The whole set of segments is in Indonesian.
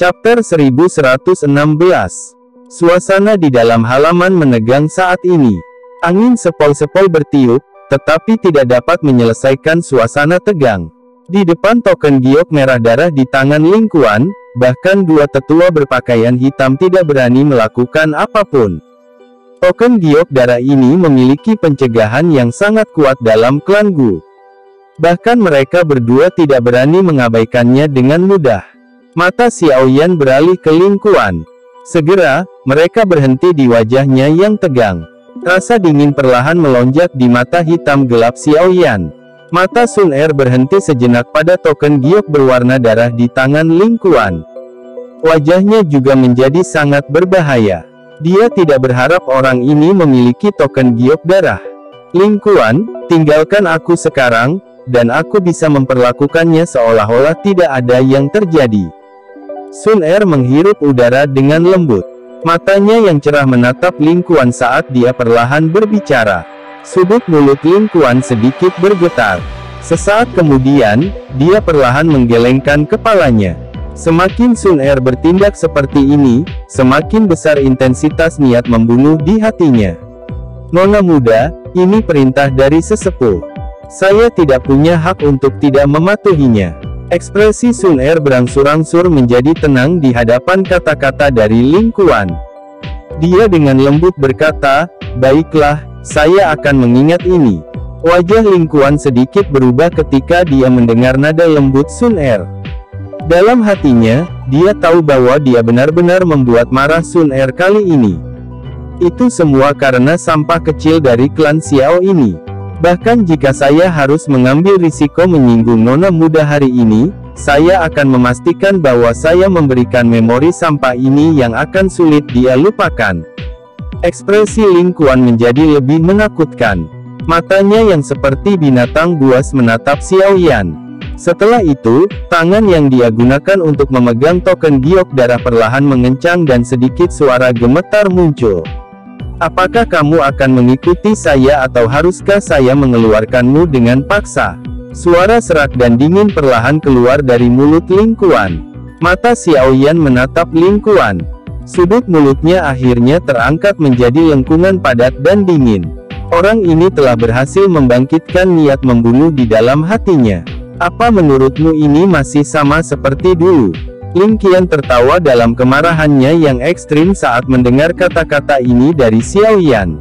Chapter 1116. Suasana di dalam halaman menegang saat ini. Angin sepoi-sepoi bertiup, tetapi tidak dapat menyelesaikan suasana tegang. Di depan token giok merah darah di tangan Ling Kuan, bahkan dua tetua berpakaian hitam tidak berani melakukan apapun. Token giok darah ini memiliki pencegahan yang sangat kuat dalam klan Gu. Bahkan mereka berdua tidak berani mengabaikannya dengan mudah. Mata Xiaoyan beralih ke Ling Kuan. Segera, mereka berhenti di wajahnya yang tegang. Rasa dingin perlahan melonjak di mata hitam gelap Xiaoyan. Mata Sun Er berhenti sejenak pada token giok berwarna darah di tangan Ling Kuan. Wajahnya juga menjadi sangat berbahaya. Dia tidak berharap orang ini memiliki token giok darah. Ling Kuan, tinggalkan aku sekarang, dan aku bisa memperlakukannya seolah-olah tidak ada yang terjadi. Sun Er menghirup udara dengan lembut. Matanya yang cerah menatap Ling Kuan saat dia perlahan berbicara. Sudut mulut Ling Kuan sedikit bergetar. Sesaat kemudian, dia perlahan menggelengkan kepalanya. Semakin Sun Er bertindak seperti ini, semakin besar intensitas niat membunuh di hatinya. Nona muda, ini perintah dari sesepuh. Saya tidak punya hak untuk tidak mematuhinya. Ekspresi Sun Er berangsur-angsur menjadi tenang di hadapan kata-kata dari Ling Kuan. Dia dengan lembut berkata, "Baiklah, saya akan mengingat ini." Wajah Ling Kuan sedikit berubah ketika dia mendengar nada lembut Sun Er. Dalam hatinya, dia tahu bahwa dia benar-benar membuat marah Sun Er kali ini. Itu semua karena sampah kecil dari klan Xiao ini. Bahkan jika saya harus mengambil risiko menyinggung nona muda hari ini, saya akan memastikan bahwa saya memberikan memori sampah ini yang akan sulit dia lupakan. Ekspresi Ling Kuan menjadi lebih menakutkan. Matanya yang seperti binatang buas menatap Xiaoyan. Setelah itu, tangan yang dia gunakan untuk memegang token giok darah perlahan mengencang dan sedikit suara gemetar muncul. Apakah kamu akan mengikuti saya atau haruskah saya mengeluarkanmu dengan paksa? Suara serak dan dingin perlahan keluar dari mulut Ling Kuan. Mata Xiaoyan menatap Ling Kuan. Sudut mulutnya akhirnya terangkat menjadi lengkungan padat dan dingin. Orang ini telah berhasil membangkitkan niat membunuh di dalam hatinya. Apa menurutmu ini masih sama seperti dulu? Ling Qian tertawa dalam kemarahannya yang ekstrim saat mendengar kata-kata ini dari Xiaoyan.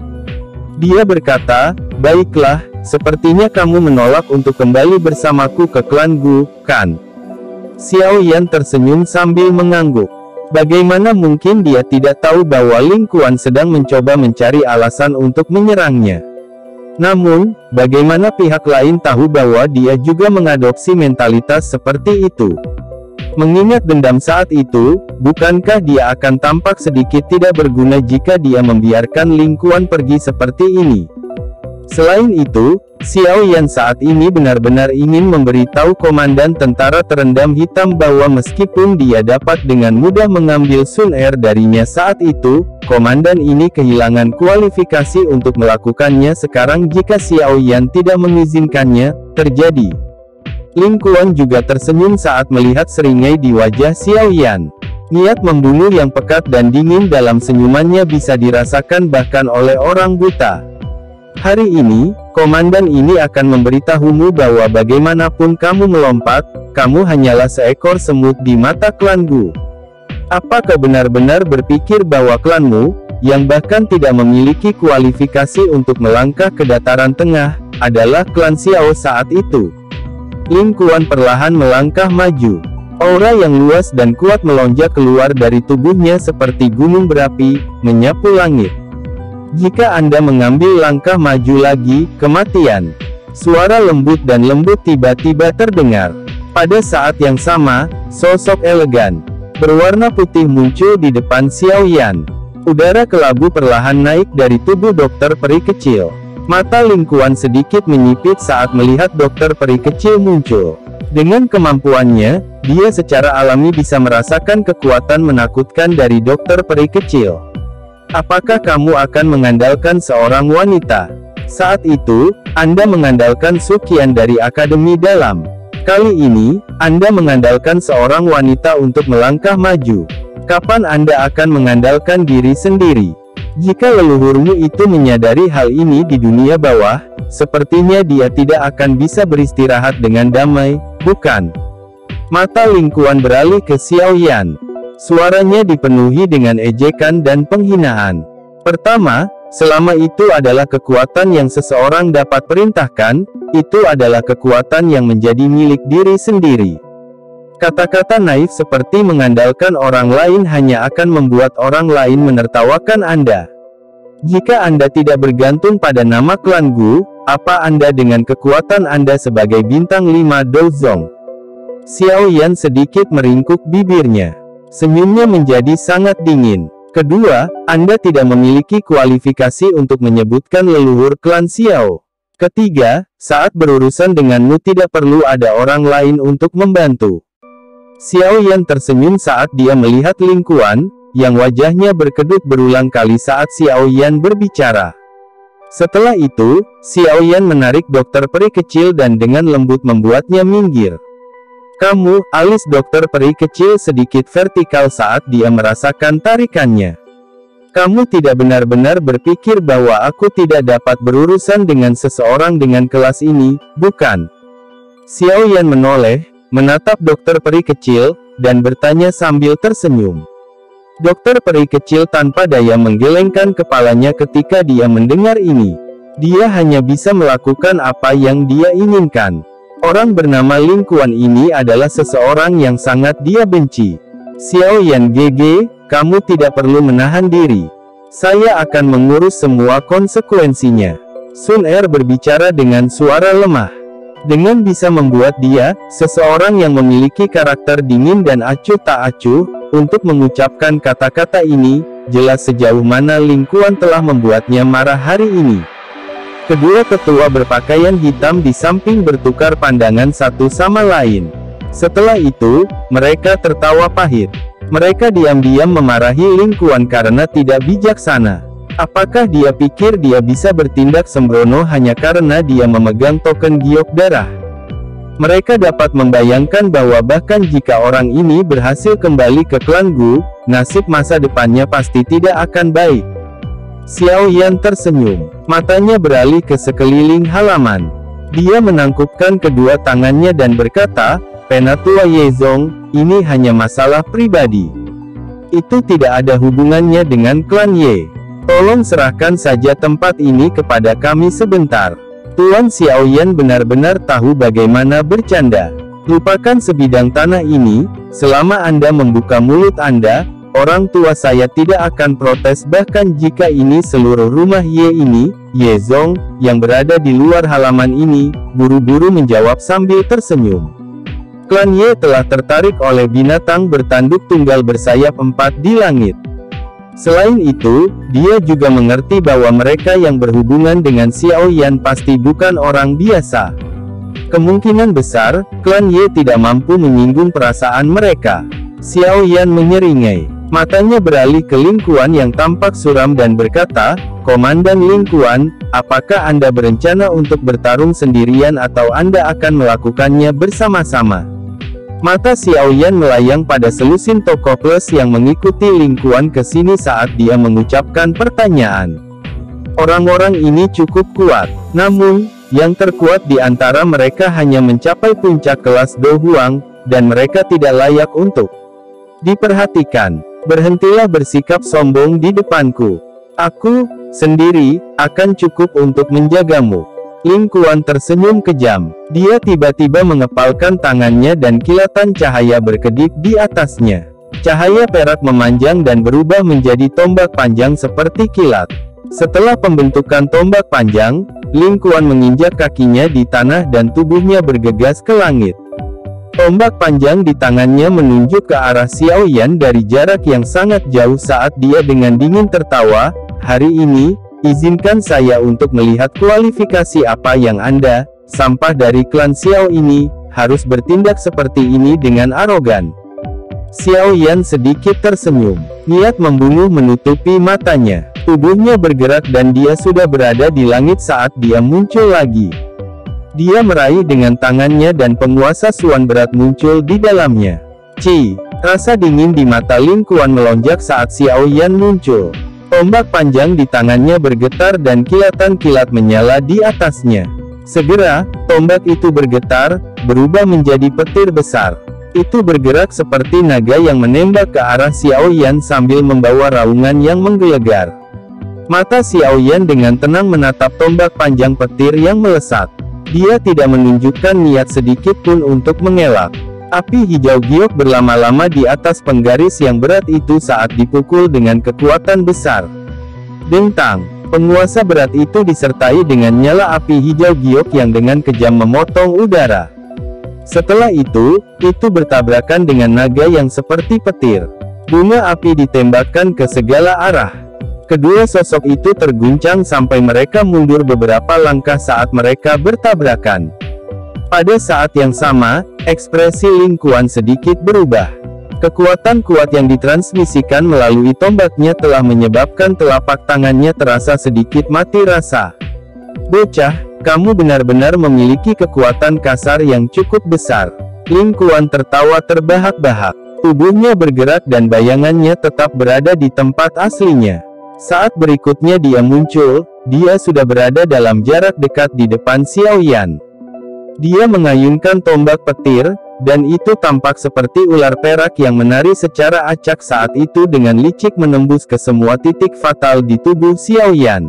Dia berkata, "Baiklah, sepertinya kamu menolak untuk kembali bersamaku ke klan Gu, kan?" Xiaoyan tersenyum sambil mengangguk. Bagaimana mungkin dia tidak tahu bahwa Ling Kuan sedang mencoba mencari alasan untuk menyerangnya? Namun, bagaimana pihak lain tahu bahwa dia juga mengadopsi mentalitas seperti itu? Mengingat dendam saat itu, bukankah dia akan tampak sedikit tidak berguna jika dia membiarkan Ling Kuan pergi seperti ini? Selain itu, Xiaoyan saat ini benar-benar ingin memberitahu komandan tentara terendam hitam bahwa meskipun dia dapat dengan mudah mengambil Sun Er darinya saat itu, komandan ini kehilangan kualifikasi untuk melakukannya sekarang jika Xiaoyan tidak mengizinkannya terjadi. Ling Kuan juga tersenyum saat melihat seringai di wajah Xiaoyan. Niat membunuh yang pekat dan dingin dalam senyumannya bisa dirasakan bahkan oleh orang buta. Hari ini, komandan ini akan memberitahumu bahwa bagaimanapun kamu melompat, kamu hanyalah seekor semut di mata klan Gu. Apakah benar-benar berpikir bahwa klanmu, yang bahkan tidak memiliki kualifikasi untuk melangkah ke dataran tengah, adalah klan Xiao saat itu? Ling Kuan perlahan melangkah maju. Aura yang luas dan kuat melonjak keluar dari tubuhnya seperti gunung berapi, menyapu langit. Jika Anda mengambil langkah maju lagi, kematian. Suara lembut dan lembut tiba-tiba terdengar. Pada saat yang sama, sosok elegan berwarna putih muncul di depan Xiaoyan. Udara kelabu perlahan naik dari tubuh dokter peri kecil. Mata Ling Kuan sedikit menyipit saat melihat dokter peri kecil muncul. Dengan kemampuannya, dia secara alami bisa merasakan kekuatan menakutkan dari dokter peri kecil. Apakah kamu akan mengandalkan seorang wanita? Saat itu, Anda mengandalkan Su Qian dari Akademi Dalam. Kali ini, Anda mengandalkan seorang wanita untuk melangkah maju. Kapan Anda akan mengandalkan diri sendiri? Jika leluhurmu itu menyadari hal ini di dunia bawah, sepertinya dia tidak akan bisa beristirahat dengan damai, bukan? Mata Ling Kuan beralih ke Xiao Yan. Suaranya dipenuhi dengan ejekan dan penghinaan. Pertama, selama itu adalah kekuatan yang seseorang dapat perintahkan, itu adalah kekuatan yang menjadi milik diri sendiri. Kata-kata naif seperti mengandalkan orang lain hanya akan membuat orang lain menertawakan Anda. Jika Anda tidak bergantung pada nama klan Gu, apa Anda dengan kekuatan Anda sebagai bintang 5 Dozong? Xiao Yan sedikit meringkuk bibirnya. Senyumnya menjadi sangat dingin. Kedua, Anda tidak memiliki kualifikasi untuk menyebutkan leluhur klan Xiao. Ketiga, saat berurusan denganmu tidak perlu ada orang lain untuk membantu. Xiao Yan tersenyum saat dia melihat Ling Kuan, yang wajahnya berkedut berulang kali saat Xiao Yan berbicara. Setelah itu, Xiao Yan menarik dokter peri kecil dan dengan lembut membuatnya minggir. Kamu, alis dokter peri kecil sedikit vertikal saat dia merasakan tarikannya. Kamu tidak benar-benar berpikir bahwa aku tidak dapat berurusan dengan seseorang dengan kelas ini, bukan? Xiao Yan menoleh, menatap dokter peri kecil, dan bertanya sambil tersenyum. Dokter peri kecil tanpa daya menggelengkan kepalanya ketika dia mendengar ini. Dia hanya bisa melakukan apa yang dia inginkan. Orang bernama Ling Kuan ini adalah seseorang yang sangat dia benci. Xiao Yan GG, kamu tidak perlu menahan diri. Saya akan mengurus semua konsekuensinya. Sun Er berbicara dengan suara lemah. Dengan bisa membuat dia, seseorang yang memiliki karakter dingin dan acuh tak acuh, untuk mengucapkan kata-kata ini, jelas sejauh mana Ling Kuan telah membuatnya marah hari ini. Kedua tetua berpakaian hitam di samping bertukar pandangan satu sama lain. Setelah itu, mereka tertawa pahit. Mereka diam-diam memarahi Ling Kuan karena tidak bijaksana. Apakah dia pikir dia bisa bertindak sembrono hanya karena dia memegang token giok darah? Mereka dapat membayangkan bahwa bahkan jika orang ini berhasil kembali ke klan Gu, nasib masa depannya pasti tidak akan baik. Xiao Yan tersenyum. Matanya beralih ke sekeliling halaman. Dia menangkupkan kedua tangannya dan berkata, Penatua Yezong, ini hanya masalah pribadi. Itu tidak ada hubungannya dengan klan Ye. Tolong serahkan saja tempat ini kepada kami sebentar. Tuan Xiao Yan benar-benar tahu bagaimana bercanda. Lupakan sebidang tanah ini, selama Anda membuka mulut Anda, orang tua saya tidak akan protes bahkan jika ini seluruh rumah Ye ini, Yezong, yang berada di luar halaman ini, buru-buru menjawab sambil tersenyum. Klan Ye telah tertarik oleh binatang bertanduk tunggal bersayap 4 di langit. Selain itu, dia juga mengerti bahwa mereka yang berhubungan dengan Xiao Yan pasti bukan orang biasa. Kemungkinan besar, klan Ye tidak mampu menyinggung perasaan mereka. Xiao Yan menyeringai. Matanya beralih ke Ling Kuan yang tampak suram dan berkata, Komandan Ling Kuan, apakah Anda berencana untuk bertarung sendirian atau Anda akan melakukannya bersama-sama? Mata Xiao Yan melayang pada selusin tokoh plus yang mengikuti Ling Kuan ke sini saat dia mengucapkan pertanyaan. Orang-orang ini cukup kuat, namun, yang terkuat di antara mereka hanya mencapai puncak kelas Do Huang, dan mereka tidak layak untuk diperhatikan. Berhentilah bersikap sombong di depanku. Aku, sendiri, akan cukup untuk menjagamu. Ling Kuan tersenyum kejam. Dia tiba-tiba mengepalkan tangannya dan kilatan cahaya berkedip di atasnya. Cahaya perak memanjang dan berubah menjadi tombak panjang seperti kilat. Setelah pembentukan tombak panjang, Ling Kuan menginjak kakinya di tanah dan tubuhnya bergegas ke langit. Tombak panjang di tangannya menunjuk ke arah Xiao Yan dari jarak yang sangat jauh saat dia dengan dingin tertawa, hari ini, izinkan saya untuk melihat kualifikasi apa yang Anda, sampah dari klan Xiao ini, harus bertindak seperti ini dengan arogan. Xiao Yan sedikit tersenyum. Niat membunuh menutupi matanya. Tubuhnya bergerak dan dia sudah berada di langit saat dia muncul lagi. Dia meraih dengan tangannya dan penguasa Suan berat muncul di dalamnya. Ci, rasa dingin di mata Lin Kuan melonjak saat Xiao Yan muncul. Tombak panjang di tangannya bergetar dan kilatan kilat menyala di atasnya. Segera, tombak itu bergetar, berubah menjadi petir besar. Itu bergerak seperti naga yang menembak ke arah Xiao Yan sambil membawa raungan yang menggelegar. Mata Xiao Yan dengan tenang menatap tombak panjang petir yang melesat. Dia tidak menunjukkan niat sedikit pun untuk mengelak. Api hijau giok berlama-lama di atas penggaris yang berat itu saat dipukul dengan kekuatan besar. Dentang, penguasa berat itu disertai dengan nyala api hijau giok yang dengan kejam memotong udara. Setelah itu bertabrakan dengan naga yang seperti petir. Bunga api ditembakkan ke segala arah. Kedua sosok itu terguncang sampai mereka mundur beberapa langkah saat mereka bertabrakan. Pada saat yang sama, ekspresi Lin Kuan sedikit berubah. Kekuatan kuat yang ditransmisikan melalui tombaknya telah menyebabkan telapak tangannya terasa sedikit mati rasa. Bocah, kamu benar-benar memiliki kekuatan kasar yang cukup besar. Lin Kuan tertawa terbahak-bahak. Tubuhnya bergerak dan bayangannya tetap berada di tempat aslinya. Saat berikutnya dia muncul, dia sudah berada dalam jarak dekat di depan Xiao Yan. Dia mengayunkan tombak petir, dan itu tampak seperti ular perak yang menari secara acak saat itu dengan licik menembus ke semua titik fatal di tubuh Xiao Yan.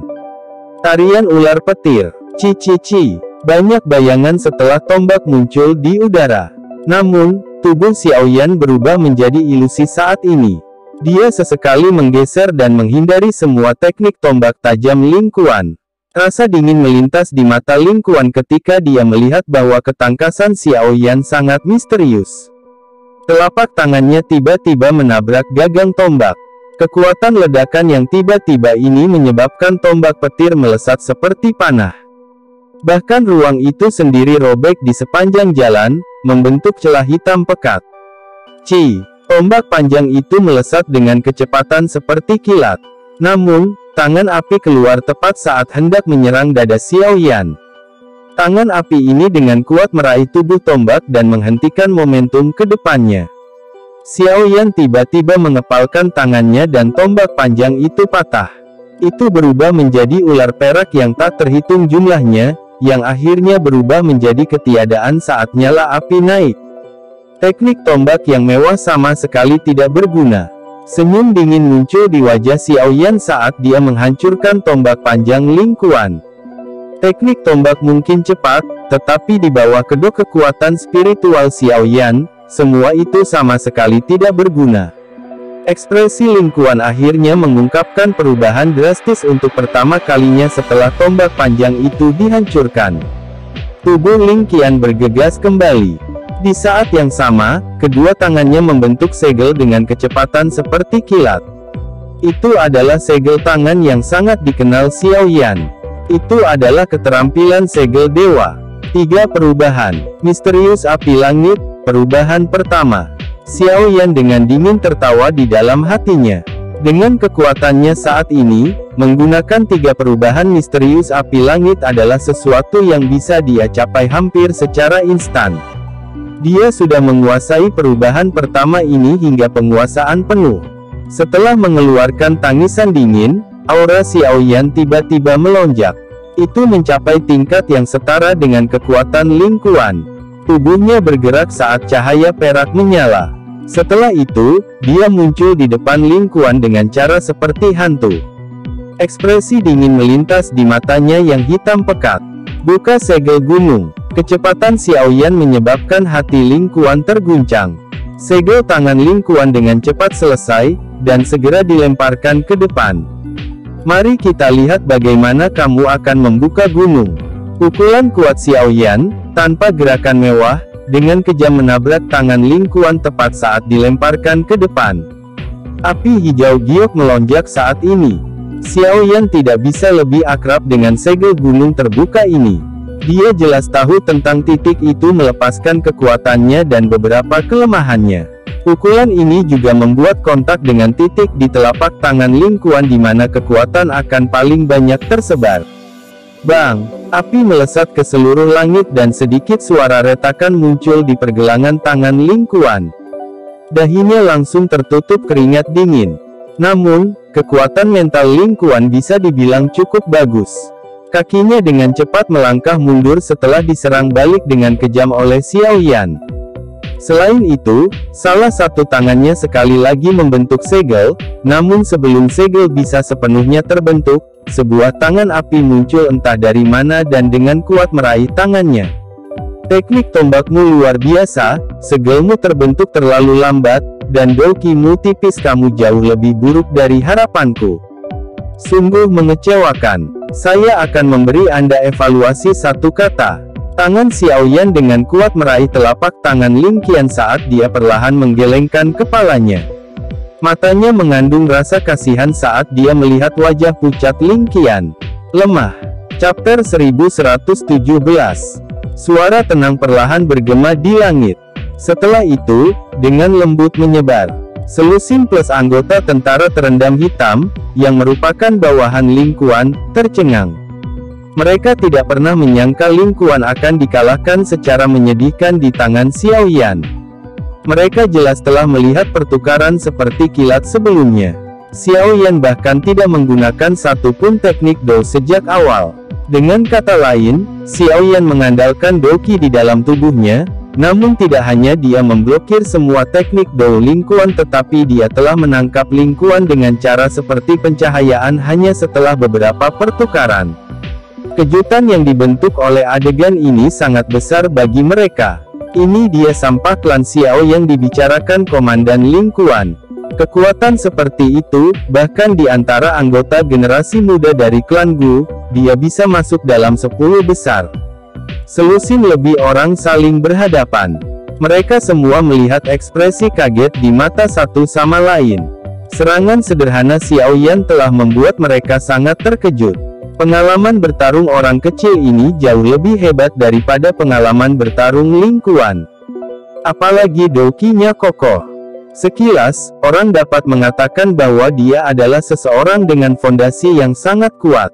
Tarian ular petir, ci. Banyak bayangan setelah tombak muncul di udara. Namun, tubuh Xiao Yan berubah menjadi ilusi saat ini. Dia sesekali menggeser dan menghindari semua teknik tombak tajam Lin Kuan. Rasa dingin melintas di mata Lin Kuan ketika dia melihat bahwa ketangkasan Xiao Yan sangat misterius. Telapak tangannya tiba-tiba menabrak gagang tombak. Kekuatan ledakan yang tiba-tiba ini menyebabkan tombak petir melesat seperti panah. Bahkan ruang itu sendiri robek di sepanjang jalan, membentuk celah hitam pekat. Ci. Tombak panjang itu melesat dengan kecepatan seperti kilat. Namun, tangan api keluar tepat saat hendak menyerang dada Xiao Yan. Tangan api ini dengan kuat meraih tubuh tombak dan menghentikan momentum ke depannya. Xiao Yan tiba-tiba mengepalkan tangannya dan tombak panjang itu patah. Itu berubah menjadi ular perak yang tak terhitung jumlahnya, yang akhirnya berubah menjadi ketiadaan saat nyala api naik. Teknik tombak yang mewah sama sekali tidak berguna. Senyum dingin muncul di wajah Xiao Yan saat dia menghancurkan tombak panjang Lin Kuan. Teknik tombak mungkin cepat, tetapi di bawah kedok kekuatan spiritual Xiao Yan, semua itu sama sekali tidak berguna. Ekspresi Lin Kuan akhirnya mengungkapkan perubahan drastis untuk pertama kalinya setelah tombak panjang itu dihancurkan. Tubuh Lin Qian bergegas kembali. Di saat yang sama, kedua tangannya membentuk segel dengan kecepatan seperti kilat. Itu adalah segel tangan yang sangat dikenal Xiao Yan. Itu adalah keterampilan segel dewa. 3 perubahan. Misterius api langit, perubahan pertama. Xiao Yan dengan dingin tertawa di dalam hatinya. Dengan kekuatannya saat ini, menggunakan 3 perubahan misterius api langit adalah sesuatu yang bisa dia capai hampir secara instan. Dia sudah menguasai perubahan pertama ini hingga penguasaan penuh. Setelah mengeluarkan tangisan dingin, aura Xiao Yan tiba-tiba melonjak. Itu mencapai tingkat yang setara dengan kekuatan Lin Kuan. Tubuhnya bergerak saat cahaya perak menyala. Setelah itu, dia muncul di depan Lin Kuan dengan cara seperti hantu. Ekspresi dingin melintas di matanya yang hitam pekat. Buka segel gunung. Kecepatan Xiao Yan menyebabkan hati Lin Kuan terguncang. Segel tangan Lin Kuan dengan cepat selesai, dan segera dilemparkan ke depan. Mari kita lihat bagaimana kamu akan membuka gunung. Pukulan kuat Xiao Yan, tanpa gerakan mewah, dengan kejam menabrak tangan Lin Kuan tepat saat dilemparkan ke depan. Api hijau giok melonjak saat ini. Xiao Yan tidak bisa lebih akrab dengan segel gunung terbuka ini. Dia jelas tahu tentang titik itu melepaskan kekuatannya dan beberapa kelemahannya. Pukulan ini juga membuat kontak dengan titik di telapak tangan Lin Kuan di mana kekuatan akan paling banyak tersebar. Bang! Api melesat ke seluruh langit dan sedikit suara retakan muncul di pergelangan tangan Ling Kuan. Dahinya langsung tertutup keringat dingin. Namun, kekuatan mental Ling Kuan bisa dibilang cukup bagus. Kakinya dengan cepat melangkah mundur setelah diserang balik dengan kejam oleh Xiao Yan. Selain itu, salah satu tangannya sekali lagi membentuk segel, namun sebelum segel bisa sepenuhnya terbentuk, sebuah tangan api muncul entah dari mana dan dengan kuat meraih tangannya. Teknik tombakmu luar biasa, segelmu terbentuk terlalu lambat, dan dokimu tipis, kamu jauh lebih buruk dari harapanku. Sungguh mengecewakan. Saya akan memberi Anda evaluasi satu kata. Tangan Xiao Yan dengan kuat meraih telapak tangan Ling Qian saat dia perlahan menggelengkan kepalanya. Matanya mengandung rasa kasihan saat dia melihat wajah pucat Ling Qian. Lemah. Chapter 1117. Suara tenang perlahan bergema di langit. Setelah itu, dengan lembut menyebar. Selusin plus anggota tentara terendam hitam, yang merupakan bawahan Ling Kuan, tercengang. Mereka tidak pernah menyangka Ling Kuan akan dikalahkan secara menyedihkan di tangan Xiao Yan. Mereka jelas telah melihat pertukaran seperti kilat sebelumnya. Xiao Yan bahkan tidak menggunakan satupun teknik Dou sejak awal. Dengan kata lain, Xiao Yan mengandalkan Doqi di dalam tubuhnya, namun tidak hanya dia memblokir semua teknik Dou Ling Kuan, tetapi dia telah menangkap Ling Kuan dengan cara seperti pencahayaan hanya setelah beberapa pertukaran. Kejutan yang dibentuk oleh adegan ini sangat besar bagi mereka. Ini dia sampah klan Xiao yang dibicarakan Komandan Ling Kuan. Kekuatan seperti itu, bahkan di antara anggota generasi muda dari klan Gu, dia bisa masuk dalam 10 besar. Selusin lebih orang saling berhadapan. Mereka semua melihat ekspresi kaget di mata satu sama lain. Serangan sederhana Xiao Yan telah membuat mereka sangat terkejut. Pengalaman bertarung orang kecil ini jauh lebih hebat daripada pengalaman bertarung Ling Kuan. Apalagi dokinya kokoh. Sekilas, orang dapat mengatakan bahwa dia adalah seseorang dengan fondasi yang sangat kuat.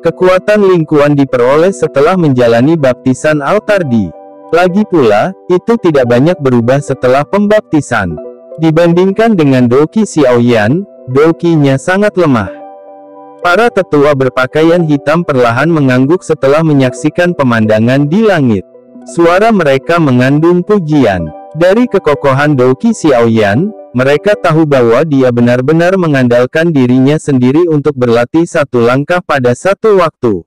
Kekuatan Ling Kuan diperoleh setelah menjalani baptisan Altardi. Lagi pula, itu tidak banyak berubah setelah pembaptisan. Dibandingkan dengan doki Xiao Yan, dokinya sangat lemah. Para tetua berpakaian hitam perlahan mengangguk setelah menyaksikan pemandangan di langit. Suara mereka mengandung pujian. Dari kekokohan doki Xiao Yan, mereka tahu bahwa dia benar-benar mengandalkan dirinya sendiri untuk berlatih satu langkah pada satu waktu.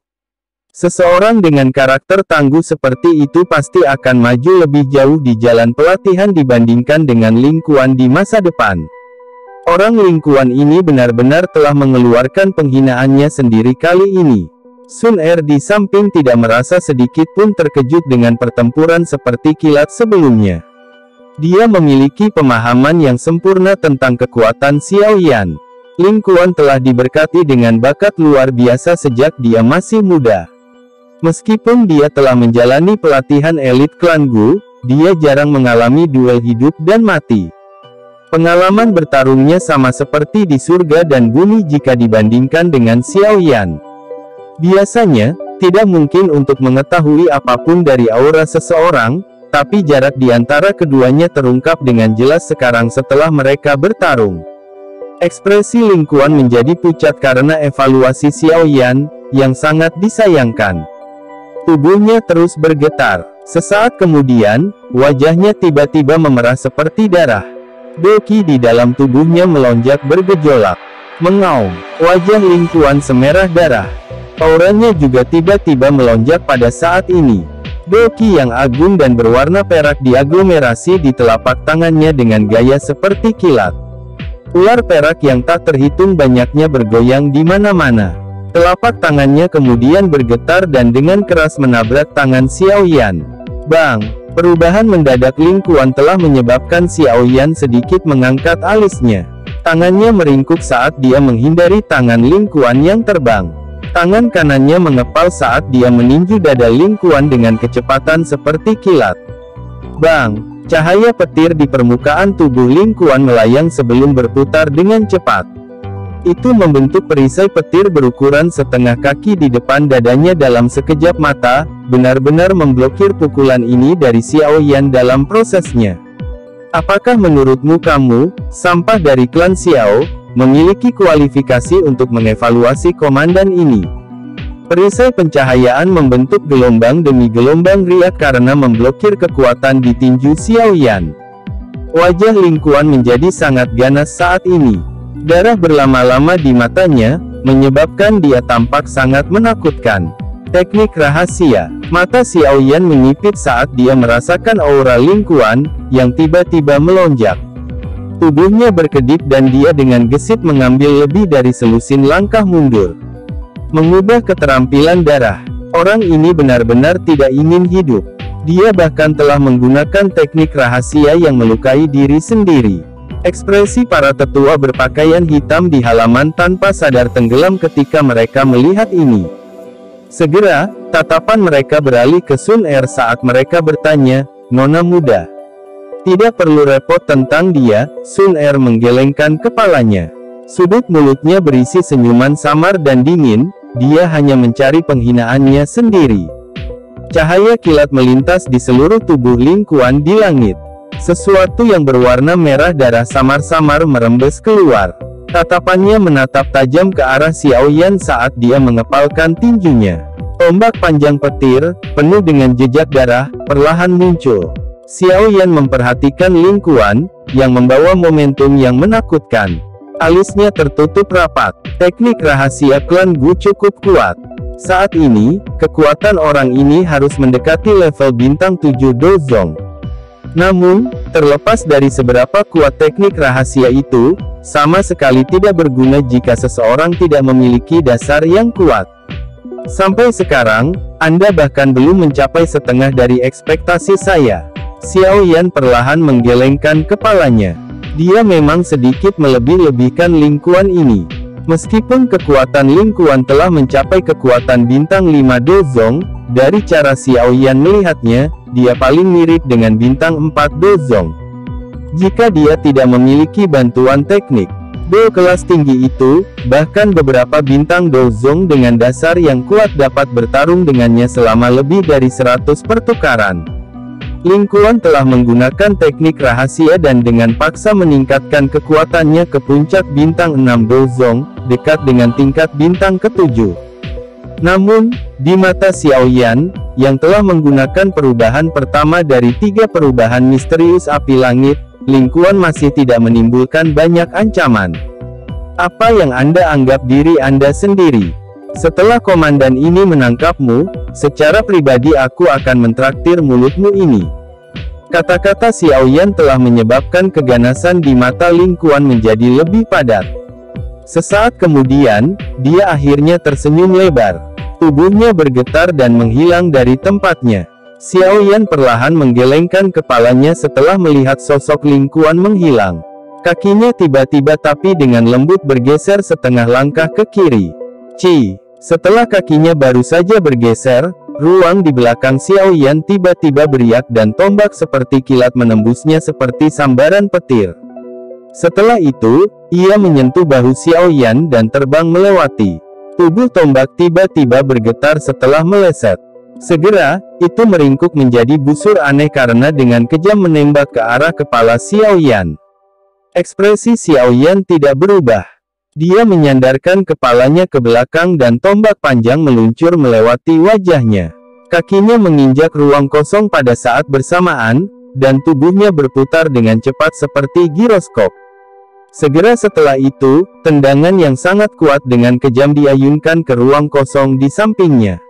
Seseorang dengan karakter tangguh seperti itu pasti akan maju lebih jauh di jalan pelatihan dibandingkan dengan Ling Kuan di masa depan. Orang Ling Kuan ini benar-benar telah mengeluarkan penghinaannya sendiri kali ini. Sun Er di samping tidak merasa sedikit pun terkejut dengan pertempuran seperti kilat sebelumnya. Dia memiliki pemahaman yang sempurna tentang kekuatan Xiao Yan. Ling Kuan telah diberkati dengan bakat luar biasa sejak dia masih muda. Meskipun dia telah menjalani pelatihan elit klan Gu, dia jarang mengalami duel hidup dan mati. Pengalaman bertarungnya sama seperti di surga dan bumi jika dibandingkan dengan Xiao Yan. Biasanya, tidak mungkin untuk mengetahui apapun dari aura seseorang, tapi jarak di antara keduanya terungkap dengan jelas sekarang setelah mereka bertarung. Ekspresi Ling Kuan menjadi pucat karena evaluasi Xiao Yan, yang sangat disayangkan. Tubuhnya terus bergetar. Sesaat kemudian, wajahnya tiba-tiba memerah seperti darah. Doki di dalam tubuhnya melonjak bergejolak. Mengaum, wajah Ling Kuan semerah darah. Auranya juga tiba-tiba melonjak pada saat ini. Doki yang agung dan berwarna perak diaglomerasi di telapak tangannya dengan gaya seperti kilat. Ular perak yang tak terhitung banyaknya bergoyang di mana-mana. Telapak tangannya kemudian bergetar dan dengan keras menabrak tangan Xiao Yan. Bang! Perubahan mendadak Ling Kuan telah menyebabkan Xiao Yan sedikit mengangkat alisnya. Tangannya meringkuk saat dia menghindari tangan Ling Kuan yang terbang. Tangan kanannya mengepal saat dia meninju dada Ling Kuan dengan kecepatan seperti kilat. Bang! Cahaya petir di permukaan tubuh Ling Kuan melayang sebelum berputar dengan cepat. Itu membentuk perisai petir berukuran setengah kaki di depan dadanya dalam sekejap mata, benar-benar memblokir pukulan ini dari Xiao Yan dalam prosesnya. Apakah menurutmu kamu, sampah dari klan Xiao, memiliki kualifikasi untuk mengevaluasi komandan ini? Perisai pencahayaan membentuk gelombang demi gelombang riak karena memblokir kekuatan di tinju Xiao Yan. Wajah Ling Quan menjadi sangat ganas saat ini. Darah berlama-lama di matanya, menyebabkan dia tampak sangat menakutkan. Teknik rahasia. Mata Xiao Yan menyipit saat dia merasakan aura Ling Quan, yang tiba-tiba melonjak. Tubuhnya berkedip dan dia dengan gesit mengambil lebih dari selusin langkah mundur. Mengubah keterampilan darah. Orang ini benar-benar tidak ingin hidup. Dia bahkan telah menggunakan teknik rahasia yang melukai diri sendiri. Ekspresi para tetua berpakaian hitam di halaman tanpa sadar tenggelam ketika mereka melihat ini. Segera, tatapan mereka beralih ke Sun Er saat mereka bertanya, "Nona muda." Tidak perlu repot tentang dia, Sun Er menggelengkan kepalanya. Sudut mulutnya berisi senyuman samar dan dingin, dia hanya mencari penghinaannya sendiri. Cahaya kilat melintas di seluruh tubuh Ling Quan di langit. Sesuatu yang berwarna merah darah samar-samar merembes keluar. Tatapannya menatap tajam ke arah Xiao Yan saat dia mengepalkan tinjunya. Tombak panjang petir, penuh dengan jejak darah, perlahan muncul. Xiao Yan memperhatikan Ling Quan, yang membawa momentum yang menakutkan. Alisnya tertutup rapat. Teknik rahasia klan Gu cukup kuat. Saat ini, kekuatan orang ini harus mendekati level bintang 7 Dozong. Namun, terlepas dari seberapa kuat teknik rahasia itu, sama sekali tidak berguna jika seseorang tidak memiliki dasar yang kuat. Sampai sekarang, Anda bahkan belum mencapai setengah dari ekspektasi saya. Xiao Yan perlahan menggelengkan kepalanya. Dia memang sedikit melebih-lebihkan Ling Quan ini. Meskipun kekuatan Ling Quan telah mencapai kekuatan bintang 5 Dozong, dari cara Xiao Yan melihatnya, dia paling mirip dengan bintang 4 Dozong. Jika dia tidak memiliki bantuan teknik Do kelas tinggi itu, bahkan beberapa bintang Dozong dengan dasar yang kuat dapat bertarung dengannya selama lebih dari 100 pertukaran. Ling Quan telah menggunakan teknik rahasia dan dengan paksa meningkatkan kekuatannya ke puncak bintang 6 Dozong, dekat dengan tingkat bintang ke-7. Namun, di mata Xiao Yan, yang telah menggunakan perubahan pertama dari 3 perubahan misterius api langit, Ling Quan masih tidak menimbulkan banyak ancaman. Apa yang Anda anggap diri Anda sendiri? Setelah komandan ini menangkapmu, secara pribadi aku akan mentraktir mulutmu ini. Kata-kata Xiao Yan telah menyebabkan keganasan di mata Ling Quan menjadi lebih padat. Sesaat kemudian, dia akhirnya tersenyum lebar. Tubuhnya bergetar dan menghilang dari tempatnya. Xiao Yan perlahan menggelengkan kepalanya setelah melihat sosok Ling Quan menghilang. Kakinya tiba-tiba tapi dengan lembut bergeser setengah langkah ke kiri. Setelah kakinya baru saja bergeser, ruang di belakang Xiao Yan tiba-tiba beriak dan tombak seperti kilat menembusnya seperti sambaran petir. Setelah itu, ia menyentuh bahu Xiao Yan dan terbang melewati. Tubuh tombak tiba-tiba bergetar setelah meleset. Segera, itu meringkuk menjadi busur aneh karena dengan kejam menembak ke arah kepala Xiao Yan. Ekspresi Xiao Yan tidak berubah. Dia menyandarkan kepalanya ke belakang dan tombak panjang meluncur melewati wajahnya. Kakinya menginjak ruang kosong pada saat bersamaan, dan tubuhnya berputar dengan cepat seperti giroskop. Segera setelah itu, tendangan yang sangat kuat dengan kejam diayunkan ke ruang kosong di sampingnya.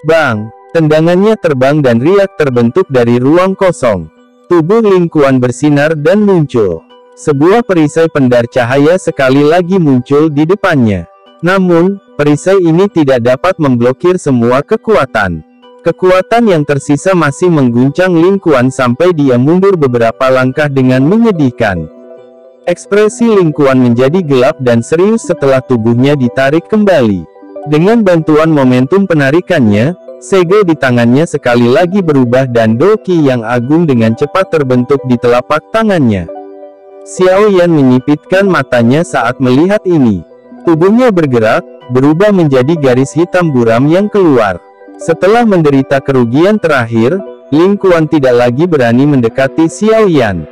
Bang! Tendangannya terbang dan riak terbentuk dari ruang kosong. Tubuh Ling Quan bersinar dan muncul. Sebuah perisai pendar cahaya sekali lagi muncul di depannya. Namun, perisai ini tidak dapat memblokir semua kekuatan. Kekuatan yang tersisa masih mengguncang Ling Quan sampai dia mundur beberapa langkah dengan menyedihkan. Ekspresi Ling Quan menjadi gelap dan serius setelah tubuhnya ditarik kembali. Dengan bantuan momentum penarikannya, segel di tangannya sekali lagi berubah dan doki yang agung dengan cepat terbentuk di telapak tangannya. Xiao Yan menyipitkan matanya saat melihat ini. Tubuhnya bergerak, berubah menjadi garis hitam buram yang keluar. Setelah menderita kerugian terakhir, Ling Kuan tidak lagi berani mendekati Xiao Yan.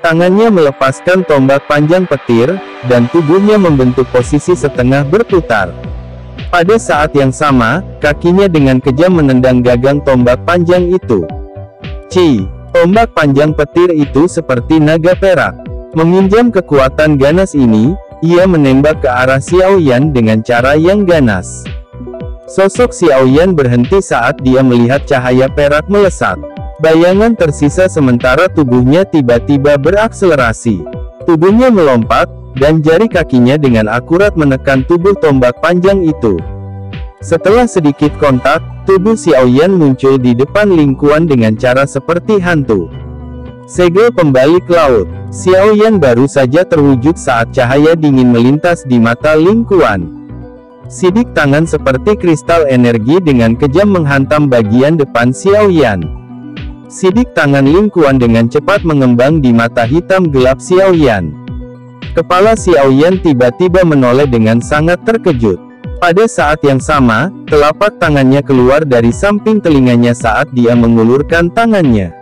Tangannya melepaskan tombak panjang petir, dan tubuhnya membentuk posisi setengah berputar. Pada saat yang sama, kakinya dengan kejam menendang gagang tombak panjang itu. Tombak panjang petir itu seperti naga perak. Meminjam kekuatan ganas ini, ia menembak ke arah Xiao Yan dengan cara yang ganas. Sosok Xiao Yan berhenti saat dia melihat cahaya perak melesat. Bayangan tersisa sementara tubuhnya tiba-tiba berakselerasi. Tubuhnya melompat, dan jari kakinya dengan akurat menekan tubuh tombak panjang itu. Setelah sedikit kontak, tubuh Xiao Yan muncul di depan Ling Kuan dengan cara seperti hantu. Segel pembalik laut. Xiao Yan baru saja terwujud saat cahaya dingin melintas di mata Ling Kuan. Sidik tangan seperti kristal energi dengan kejam menghantam bagian depan Xiao Yan. Sidik tangan Ling Kuan dengan cepat mengembang di mata hitam gelap Xiao Yan. Kepala Xiao Yan tiba-tiba menoleh dengan sangat terkejut. Pada saat yang sama, telapak tangannya keluar dari samping telinganya saat dia mengulurkan tangannya.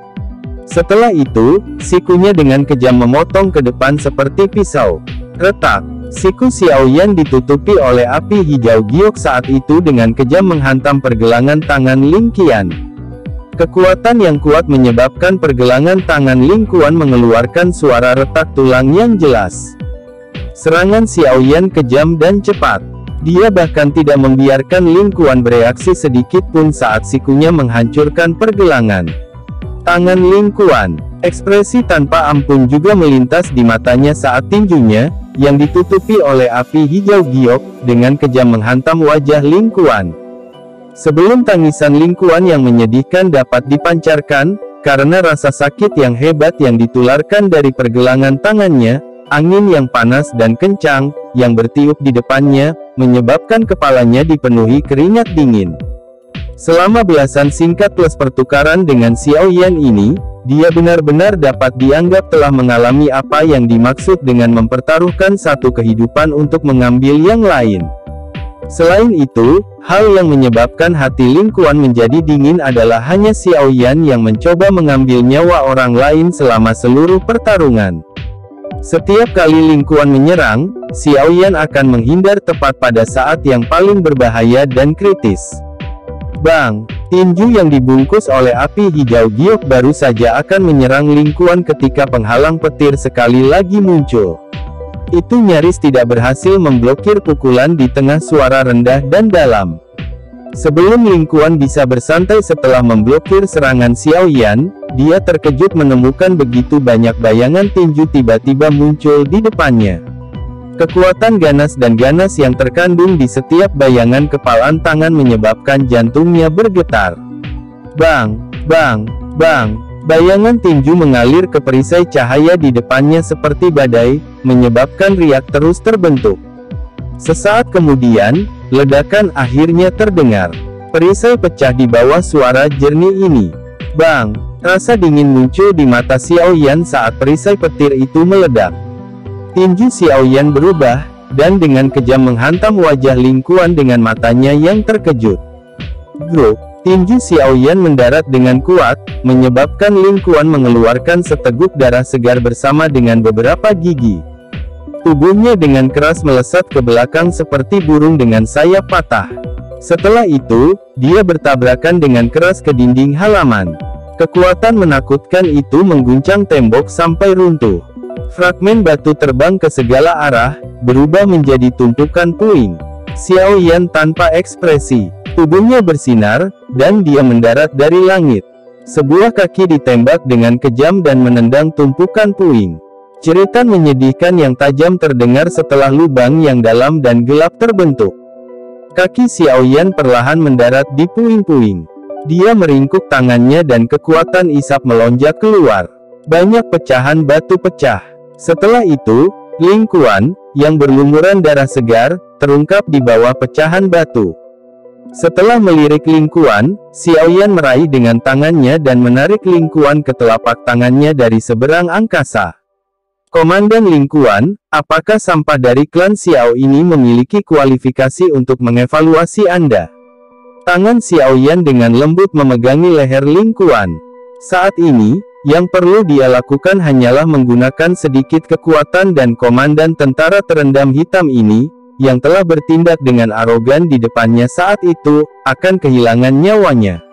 Setelah itu, sikunya dengan kejam memotong ke depan seperti pisau. Retak. Siku Xiao Yan ditutupi oleh api hijau giok saat itu dengan kejam menghantam pergelangan tangan Ling Qian. Kekuatan yang kuat menyebabkan pergelangan tangan Ling Kuan mengeluarkan suara retak tulang yang jelas. Serangan Xiao Yan kejam dan cepat. Dia bahkan tidak membiarkan Ling Kuan bereaksi sedikit pun saat sikunya menghancurkan pergelangan tangan Ling Kuan. Ekspresi tanpa ampun juga melintas di matanya saat tinjunya, yang ditutupi oleh api hijau giok, dengan kejam menghantam wajah Ling Kuan. Sebelum tangisan Ling Kuan yang menyedihkan dapat dipancarkan, karena rasa sakit yang hebat yang ditularkan dari pergelangan tangannya, angin yang panas dan kencang, yang bertiup di depannya, menyebabkan kepalanya dipenuhi keringat dingin. Selama belasan singkat plus pertukaran dengan Xiao Yan ini, dia benar-benar dapat dianggap telah mengalami apa yang dimaksud dengan mempertaruhkan satu kehidupan untuk mengambil yang lain. Selain itu, hal yang menyebabkan hati Ling Kuan menjadi dingin adalah hanya Xiao Yan yang mencoba mengambil nyawa orang lain selama seluruh pertarungan. Setiap kali Ling Kuan menyerang, Xiao Yan akan menghindar tepat pada saat yang paling berbahaya dan kritis. Bang! Tinju yang dibungkus oleh api hijau giok baru saja akan menyerang Ling Kuan ketika penghalang petir sekali lagi muncul. Itu nyaris tidak berhasil memblokir pukulan di tengah suara rendah dan dalam. Sebelum Ling Kuan bisa bersantai setelah memblokir serangan Xiao Yan, dia terkejut menemukan begitu banyak bayangan tinju tiba-tiba muncul di depannya. Kekuatan ganas dan ganas yang terkandung di setiap bayangan kepalan tangan menyebabkan jantungnya bergetar. Bang! Bang! Bang! Bayangan tinju mengalir ke perisai cahaya di depannya seperti badai, menyebabkan riak terus terbentuk. Sesaat kemudian, ledakan akhirnya terdengar. Perisai pecah di bawah suara jernih ini. Bang! Rasa dingin muncul di mata Xiao Yan saat perisai petir itu meledak. Tinju Xiao Yan berubah, dan dengan kejam menghantam wajah Ling Kuan dengan matanya yang terkejut. Grup. Tinju Xiao Yan mendarat dengan kuat, menyebabkan Ling Kuan mengeluarkan seteguk darah segar bersama dengan beberapa gigi. Tubuhnya dengan keras melesat ke belakang seperti burung dengan sayap patah. Setelah itu, dia bertabrakan dengan keras ke dinding halaman. Kekuatan menakutkan itu mengguncang tembok sampai runtuh. Fragmen batu terbang ke segala arah, berubah menjadi tumpukan puing. Xiao Yan tanpa ekspresi. Tubuhnya bersinar, dan dia mendarat dari langit. Sebuah kaki ditembak dengan kejam dan menendang tumpukan puing. Jeritan menyedihkan yang tajam terdengar setelah lubang yang dalam dan gelap terbentuk. Kaki Xiao Yan perlahan mendarat di puing-puing. Dia meringkuk tangannya dan kekuatan isap melonjak keluar. Banyak pecahan batu pecah. Setelah itu, Ling Kuan, yang berlumuran darah segar, terungkap di bawah pecahan batu. Setelah melirik Ling Kuan, Xiao Yan meraih dengan tangannya dan menarik Ling Kuan ke telapak tangannya dari seberang angkasa. Komandan Ling Kuan, apakah sampah dari klan Xiao ini memiliki kualifikasi untuk mengevaluasi Anda? Tangan Xiao Yan dengan lembut memegangi leher Ling Kuan. Saat ini, yang perlu dia lakukan hanyalah menggunakan sedikit kekuatan dan komandan tentara terendam hitam ini, yang telah bertindak dengan arogan di depannya saat itu, akan kehilangan nyawanya.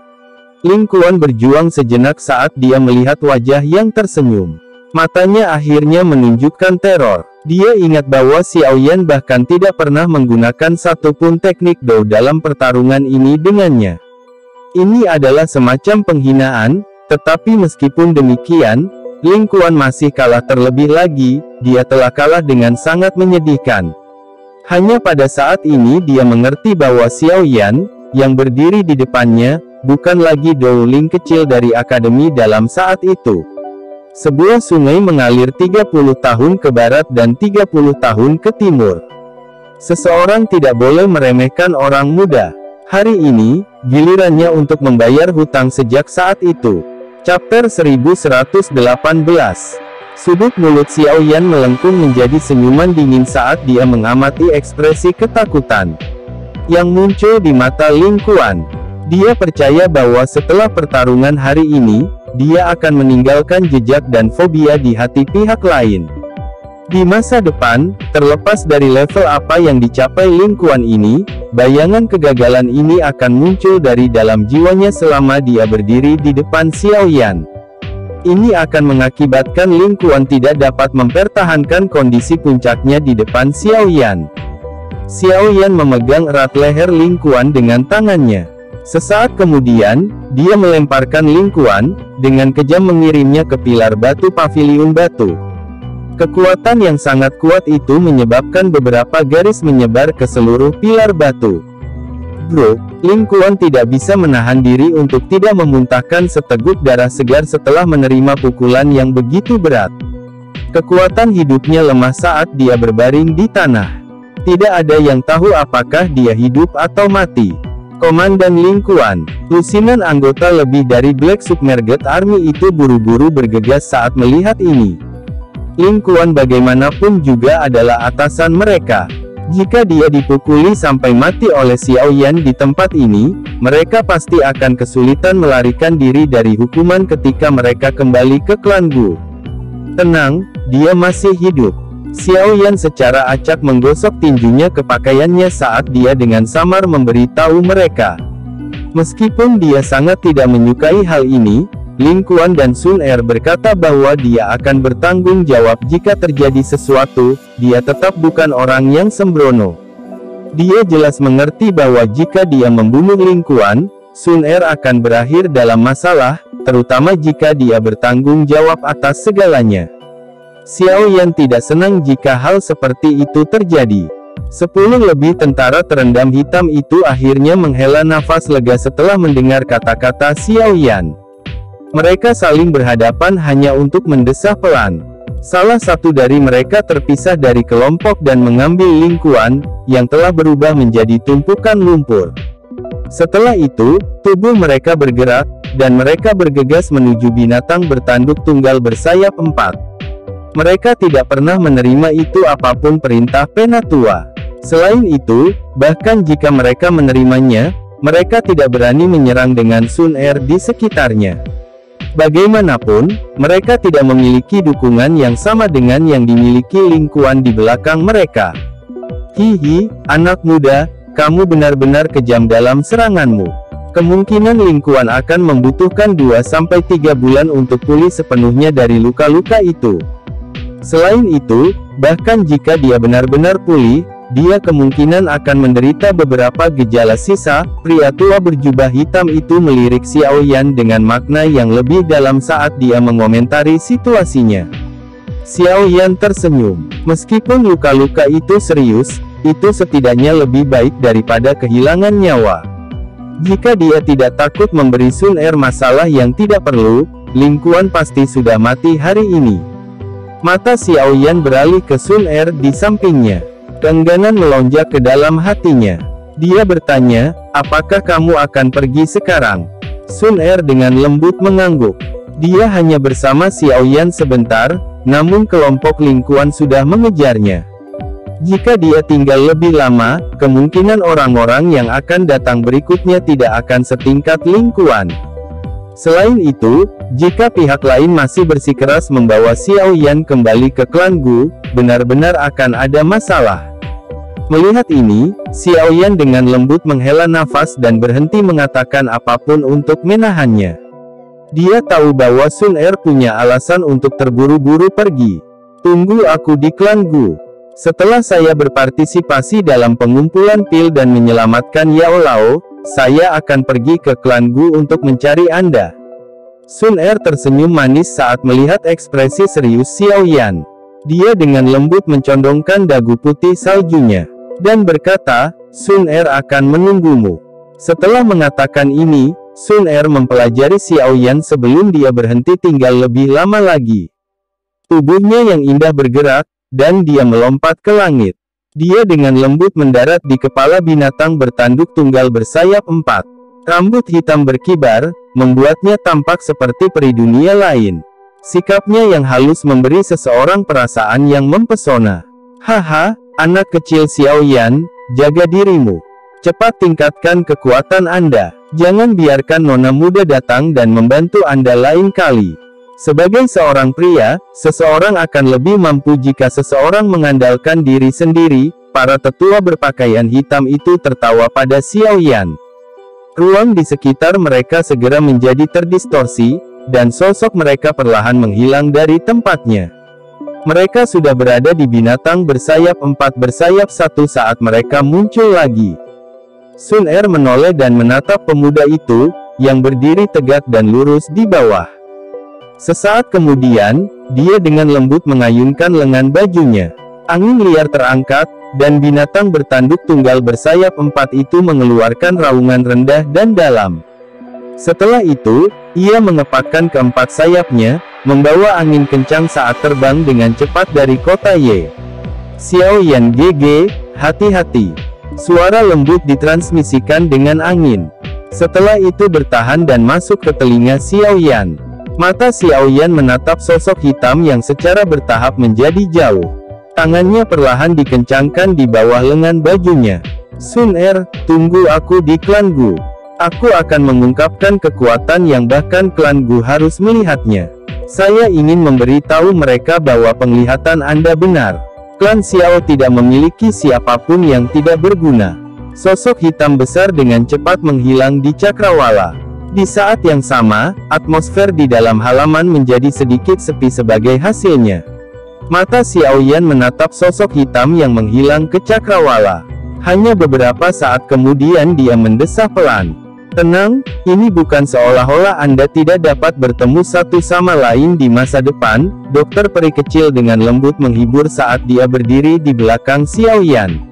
Ling Kuan berjuang sejenak saat dia melihat wajah yang tersenyum. Matanya akhirnya menunjukkan teror. Dia ingat bahwa Xiao Yan bahkan tidak pernah menggunakan satupun teknik Dou dalam pertarungan ini dengannya. Ini adalah semacam penghinaan. Tetapi meskipun demikian, Ling Kuan masih kalah. Terlebih lagi, dia telah kalah dengan sangat menyedihkan. Hanya pada saat ini dia mengerti bahwa Xiao Yan, yang berdiri di depannya, bukan lagi Dou Ling kecil dari akademi dalam saat itu. Sebuah sungai mengalir 30 tahun ke barat dan 30 tahun ke timur. Seseorang tidak boleh meremehkan orang muda. Hari ini, gilirannya untuk membayar hutang sejak saat itu. Chapter 1118. Sudut mulut Xiao Yan melengkung menjadi senyuman dingin saat dia mengamati ekspresi ketakutan yang muncul di mata Ling Kuan. Dia percaya bahwa setelah pertarungan hari ini, dia akan meninggalkan jejak dan fobia di hati pihak lain. Di masa depan, terlepas dari level apa yang dicapai Ling Kuan ini, bayangan kegagalan ini akan muncul dari dalam jiwanya selama dia berdiri di depan Xiao Yan. Ini akan mengakibatkan Ling Kuan tidak dapat mempertahankan kondisi puncaknya di depan Xiao Yan. Xiao Yan memegang erat leher Ling Kuan dengan tangannya. Sesaat kemudian, dia melemparkan Ling Kuan, dengan kejam mengirimnya ke pilar batu paviliun batu. Kekuatan yang sangat kuat itu menyebabkan beberapa garis menyebar ke seluruh pilar batu. Bro, Ling Kuan tidak bisa menahan diri untuk tidak memuntahkan seteguk darah segar setelah menerima pukulan yang begitu berat. Kekuatan hidupnya lemah saat dia berbaring di tanah. Tidak ada yang tahu apakah dia hidup atau mati. Komandan Ling Kuan, lusinan anggota lebih dari Black Submerged Army itu buru-buru bergegas saat melihat ini. Ling Kuan bagaimanapun juga adalah atasan mereka. Jika dia dipukuli sampai mati oleh Xiao Yan di tempat ini, mereka pasti akan kesulitan melarikan diri dari hukuman ketika mereka kembali ke klan Gu. Tenang, dia masih hidup. Xiao Yan secara acak menggosok tinjunya ke pakaiannya saat dia dengan samar memberitahu mereka. Meskipun dia sangat tidak menyukai hal ini, Ling Kuan dan Sun Er berkata bahwa dia akan bertanggung jawab jika terjadi sesuatu. Dia tetap bukan orang yang sembrono. Dia jelas mengerti bahwa jika dia membunuh Ling Kuan, Sun Er akan berakhir dalam masalah, terutama jika dia bertanggung jawab atas segalanya. Xiao Yan tidak senang jika hal seperti itu terjadi. 10 lebih tentara terendam hitam itu akhirnya menghela nafas lega setelah mendengar kata-kata Xiao Yan. Mereka saling berhadapan hanya untuk mendesah pelan. Salah satu dari mereka terpisah dari kelompok dan mengambil Ling Kuan, yang telah berubah menjadi tumpukan lumpur. Setelah itu, tubuh mereka bergerak, dan mereka bergegas menuju binatang bertanduk tunggal bersayap 4. Mereka tidak pernah menerima itu apapun perintah Penatua. Selain itu, bahkan jika mereka menerimanya, mereka tidak berani menyerang dengan Sun Er di sekitarnya. Bagaimanapun, mereka tidak memiliki dukungan yang sama dengan yang dimiliki Ling Kuan di belakang mereka. Hihi, anak muda, kamu benar-benar kejam dalam seranganmu. Kemungkinan Ling Kuan akan membutuhkan 2-3 bulan untuk pulih sepenuhnya dari luka-luka itu. Selain itu, bahkan jika dia benar-benar pulih, dia kemungkinan akan menderita beberapa gejala sisa. Pria tua berjubah hitam itu melirik Xiao Yan dengan makna yang lebih dalam saat dia mengomentari situasinya. Xiao Yan tersenyum. Meskipun luka-luka itu serius, itu setidaknya lebih baik daripada kehilangan nyawa. Jika dia tidak takut memberi Sun Er masalah yang tidak perlu, Ling Kuan pasti sudah mati hari ini. Mata Xiao Yan beralih ke Sun Er di sampingnya. Keengganan melonjak ke dalam hatinya. Dia bertanya, apakah kamu akan pergi sekarang? Sun Er dengan lembut mengangguk. Dia hanya bersama Xiao Yan sebentar, namun kelompok Ling Quan sudah mengejarnya. Jika dia tinggal lebih lama, kemungkinan orang-orang yang akan datang berikutnya tidak akan setingkat Ling Quan. Selain itu, jika pihak lain masih bersikeras membawa Xiao Yan kembali ke klan Gu, benar-benar akan ada masalah. Melihat ini, Xiao Yan dengan lembut menghela nafas dan berhenti mengatakan apapun untuk menahannya. Dia tahu bahwa Sun Er punya alasan untuk terburu-buru pergi. Tunggu aku di klan Gu. Setelah saya berpartisipasi dalam pengumpulan pil dan menyelamatkan Yao Lao, saya akan pergi ke klan Gu untuk mencari Anda. Sun Er tersenyum manis saat melihat ekspresi serius Xiao Yan. Dia dengan lembut mencondongkan dagu putih saljunya, dan berkata, Sun Er akan menunggumu. Setelah mengatakan ini, Sun Er mempelajari Xiao Yan sebelum dia berhenti tinggal lebih lama lagi. Tubuhnya yang indah bergerak, dan dia melompat ke langit. Dia dengan lembut mendarat di kepala binatang bertanduk tunggal bersayap 4. Rambut hitam berkibar, membuatnya tampak seperti peri dunia lain. Sikapnya yang halus memberi seseorang perasaan yang mempesona. Haha, anak kecil Xiao Yan, jaga dirimu. Cepat tingkatkan kekuatan Anda. Jangan biarkan nona muda datang dan membantu Anda lain kali. Sebagai seorang pria, seseorang akan lebih mampu jika seseorang mengandalkan diri sendiri. Para tetua berpakaian hitam itu tertawa pada Xiao Yan. Ruang di sekitar mereka segera menjadi terdistorsi, dan sosok mereka perlahan menghilang dari tempatnya. Mereka sudah berada di binatang bersayap 4 bersayap 1 saat mereka muncul lagi. Sun Er menoleh dan menatap pemuda itu, yang berdiri tegak dan lurus di bawah. Sesaat kemudian, dia dengan lembut mengayunkan lengan bajunya. Angin liar terangkat, dan binatang bertanduk tunggal bersayap 4 itu mengeluarkan raungan rendah dan dalam. Setelah itu, ia mengepakkan keempat sayapnya, membawa angin kencang saat terbang dengan cepat dari kota Ye. Xiao Yan GG, hati-hati. Suara lembut ditransmisikan dengan angin. Setelah itu bertahan dan masuk ke telinga Xiao Yan. Mata Xiao Yan menatap sosok hitam yang secara bertahap menjadi jauh. Tangannya perlahan dikencangkan di bawah lengan bajunya. Sun Er, tunggu aku di klan Gu. Aku akan mengungkapkan kekuatan yang bahkan klan Gu harus melihatnya. Saya ingin memberitahu mereka bahwa penglihatan Anda benar. Klan Xiao tidak memiliki siapapun yang tidak berguna. Sosok hitam besar dengan cepat menghilang di cakrawala. Di saat yang sama, atmosfer di dalam halaman menjadi sedikit sepi sebagai hasilnya. Mata Xiao Yan menatap sosok hitam yang menghilang ke cakrawala. Hanya beberapa saat kemudian dia mendesah pelan. Tenang, ini bukan seolah-olah Anda tidak dapat bertemu satu sama lain di masa depan. Dokter peri kecil dengan lembut menghibur saat dia berdiri di belakang Xiao Yan.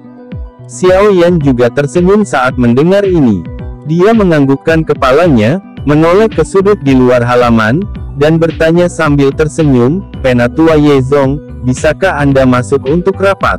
Xiao Yan juga tersenyum saat mendengar ini. Dia menganggukkan kepalanya, menoleh ke sudut di luar halaman, dan bertanya sambil tersenyum, Penatua Yezong, bisakah Anda masuk untuk rapat?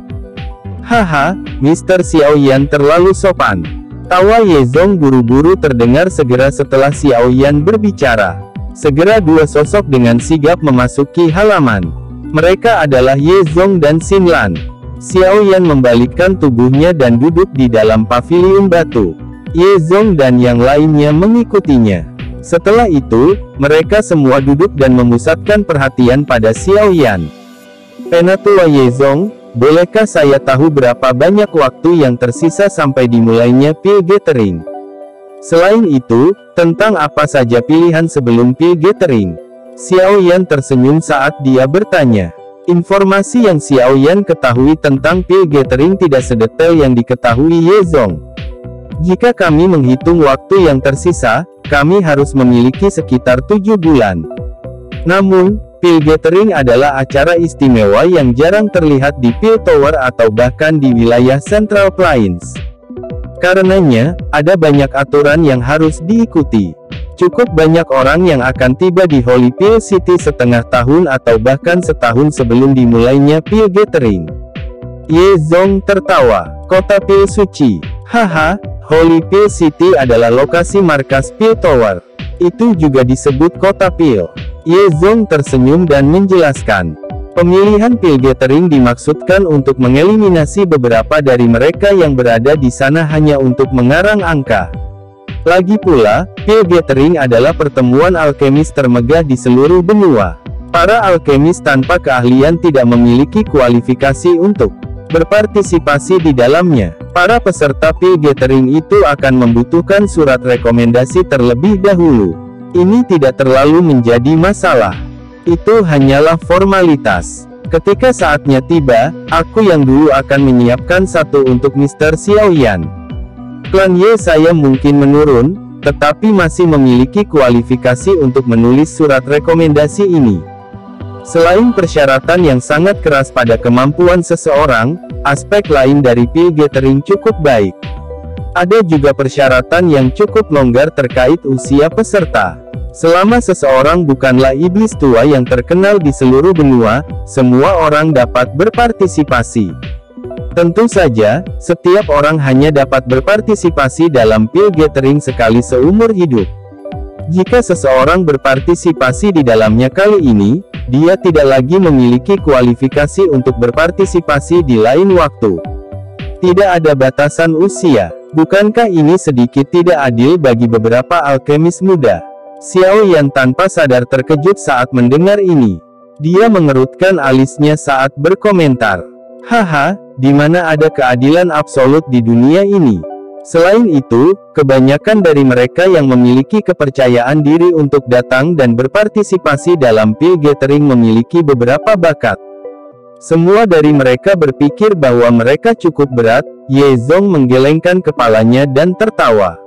Haha, Mr. Xiao Yan terlalu sopan. Tawa Yezong buru-buru terdengar segera setelah Xiao Yan berbicara. Segera dua sosok dengan sigap memasuki halaman. Mereka adalah Yezong dan Xin Lan. Xiao Yan membalikkan tubuhnya dan duduk di dalam paviliun batu. Yezong dan yang lainnya mengikutinya. Setelah itu, mereka semua duduk dan memusatkan perhatian pada Xiao Yan. Penatua Yezong, bolehkah saya tahu berapa banyak waktu yang tersisa sampai dimulainya pil gathering? Selain itu, tentang apa saja pilihan sebelum pil gathering? Xiao Yan tersenyum saat dia bertanya. Informasi yang Xiao Yan ketahui tentang pil gathering tidak sedetail yang diketahui Yezong. Jika kami menghitung waktu yang tersisa, kami harus memiliki sekitar 7 bulan. Namun, pil gathering adalah acara istimewa yang jarang terlihat di Pil Tower atau bahkan di wilayah Central Plains. Karenanya, ada banyak aturan yang harus diikuti. Cukup banyak orang yang akan tiba di Holy Pil City setengah tahun atau bahkan setahun sebelum dimulainya pil gathering. Yezong tertawa. Kota Pil Suci. Haha, Holy Pil City adalah lokasi markas Pil Tower. Itu juga disebut Kota Pil. Ye Zong tersenyum dan menjelaskan. Pemilihan pil gathering dimaksudkan untuk mengeliminasi beberapa dari mereka yang berada di sana hanya untuk mengarang angka. Lagi pula, pil gathering adalah pertemuan alkemis termegah di seluruh benua. Para alkemis tanpa keahlian tidak memiliki kualifikasi untuk berpartisipasi di dalamnya. Para peserta pil gathering itu akan membutuhkan surat rekomendasi terlebih dahulu. Ini tidak terlalu menjadi masalah. Itu hanyalah formalitas. Ketika saatnya tiba, aku yang dulu akan menyiapkan satu untuk Mr. Xiaoyan. Klan Ye saya mungkin menurun, tetapi masih memiliki kualifikasi untuk menulis surat rekomendasi ini. Selain persyaratan yang sangat keras pada kemampuan seseorang, aspek lain dari pil gathering cukup baik. Ada juga persyaratan yang cukup longgar terkait usia peserta. Selama seseorang bukanlah iblis tua yang terkenal di seluruh benua, semua orang dapat berpartisipasi. Tentu saja, setiap orang hanya dapat berpartisipasi dalam pil gathering sekali seumur hidup. Jika seseorang berpartisipasi di dalamnya kali ini, dia tidak lagi memiliki kualifikasi untuk berpartisipasi di lain waktu. Tidak ada batasan usia. Bukankah ini sedikit tidak adil bagi beberapa alkemis muda? Xiaoyan tanpa sadar terkejut saat mendengar ini. Dia mengerutkan alisnya saat berkomentar. Haha, di mana ada keadilan absolut di dunia ini? Selain itu, kebanyakan dari mereka yang memiliki kepercayaan diri untuk datang dan berpartisipasi dalam pil gathering memiliki beberapa bakat. Semua dari mereka berpikir bahwa mereka cukup berat. Ye Zong menggelengkan kepalanya dan tertawa.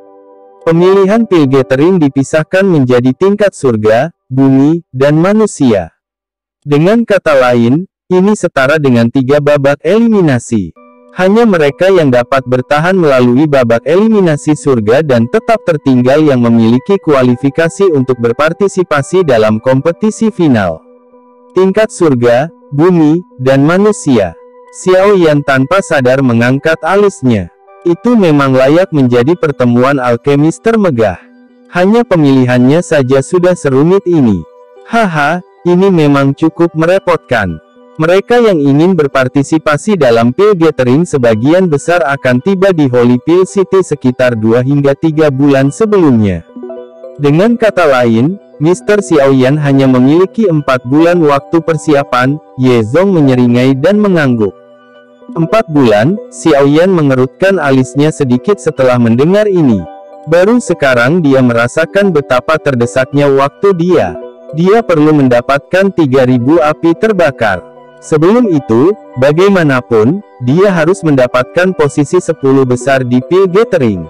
Pemilihan pil gathering dipisahkan menjadi tingkat surga, bumi, dan manusia. Dengan kata lain, ini setara dengan 3 babak eliminasi. Hanya mereka yang dapat bertahan melalui babak eliminasi surga dan tetap tertinggal yang memiliki kualifikasi untuk berpartisipasi dalam kompetisi final. Tingkat surga, bumi, dan manusia. Xiaoyan tanpa sadar mengangkat alisnya. Itu memang layak menjadi pertemuan alkemis termegah. Hanya pemilihannya saja sudah serumit ini. Haha, ini memang cukup merepotkan. Mereka yang ingin berpartisipasi dalam pil gathering sebagian besar akan tiba di Holy Pill City sekitar 2 hingga 3 bulan sebelumnya. Dengan kata lain, Mr. Xiaoyan hanya memiliki 4 bulan waktu persiapan. Ye Zong menyeringai dan mengangguk. 4 bulan, Xiaoyan mengerutkan alisnya sedikit setelah mendengar ini. Baru sekarang dia merasakan betapa terdesaknya waktu dia. Dia perlu mendapatkan 3000 api terbakar. Sebelum itu, bagaimanapun, dia harus mendapatkan posisi 10 besar di pil gathering.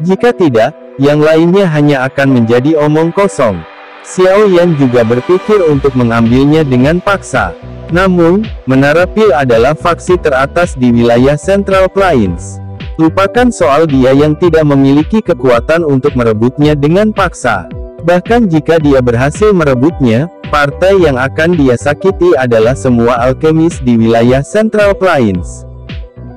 Jika tidak, yang lainnya hanya akan menjadi omong kosong. Xiaoyan juga berpikir untuk mengambilnya dengan paksa. Namun, Menara Pil adalah faksi teratas di wilayah Central Plains. Lupakan soal dia yang tidak memiliki kekuatan untuk merebutnya dengan paksa. Bahkan jika dia berhasil merebutnya, partai yang akan dia sakiti adalah semua alkemis di wilayah Central Plains.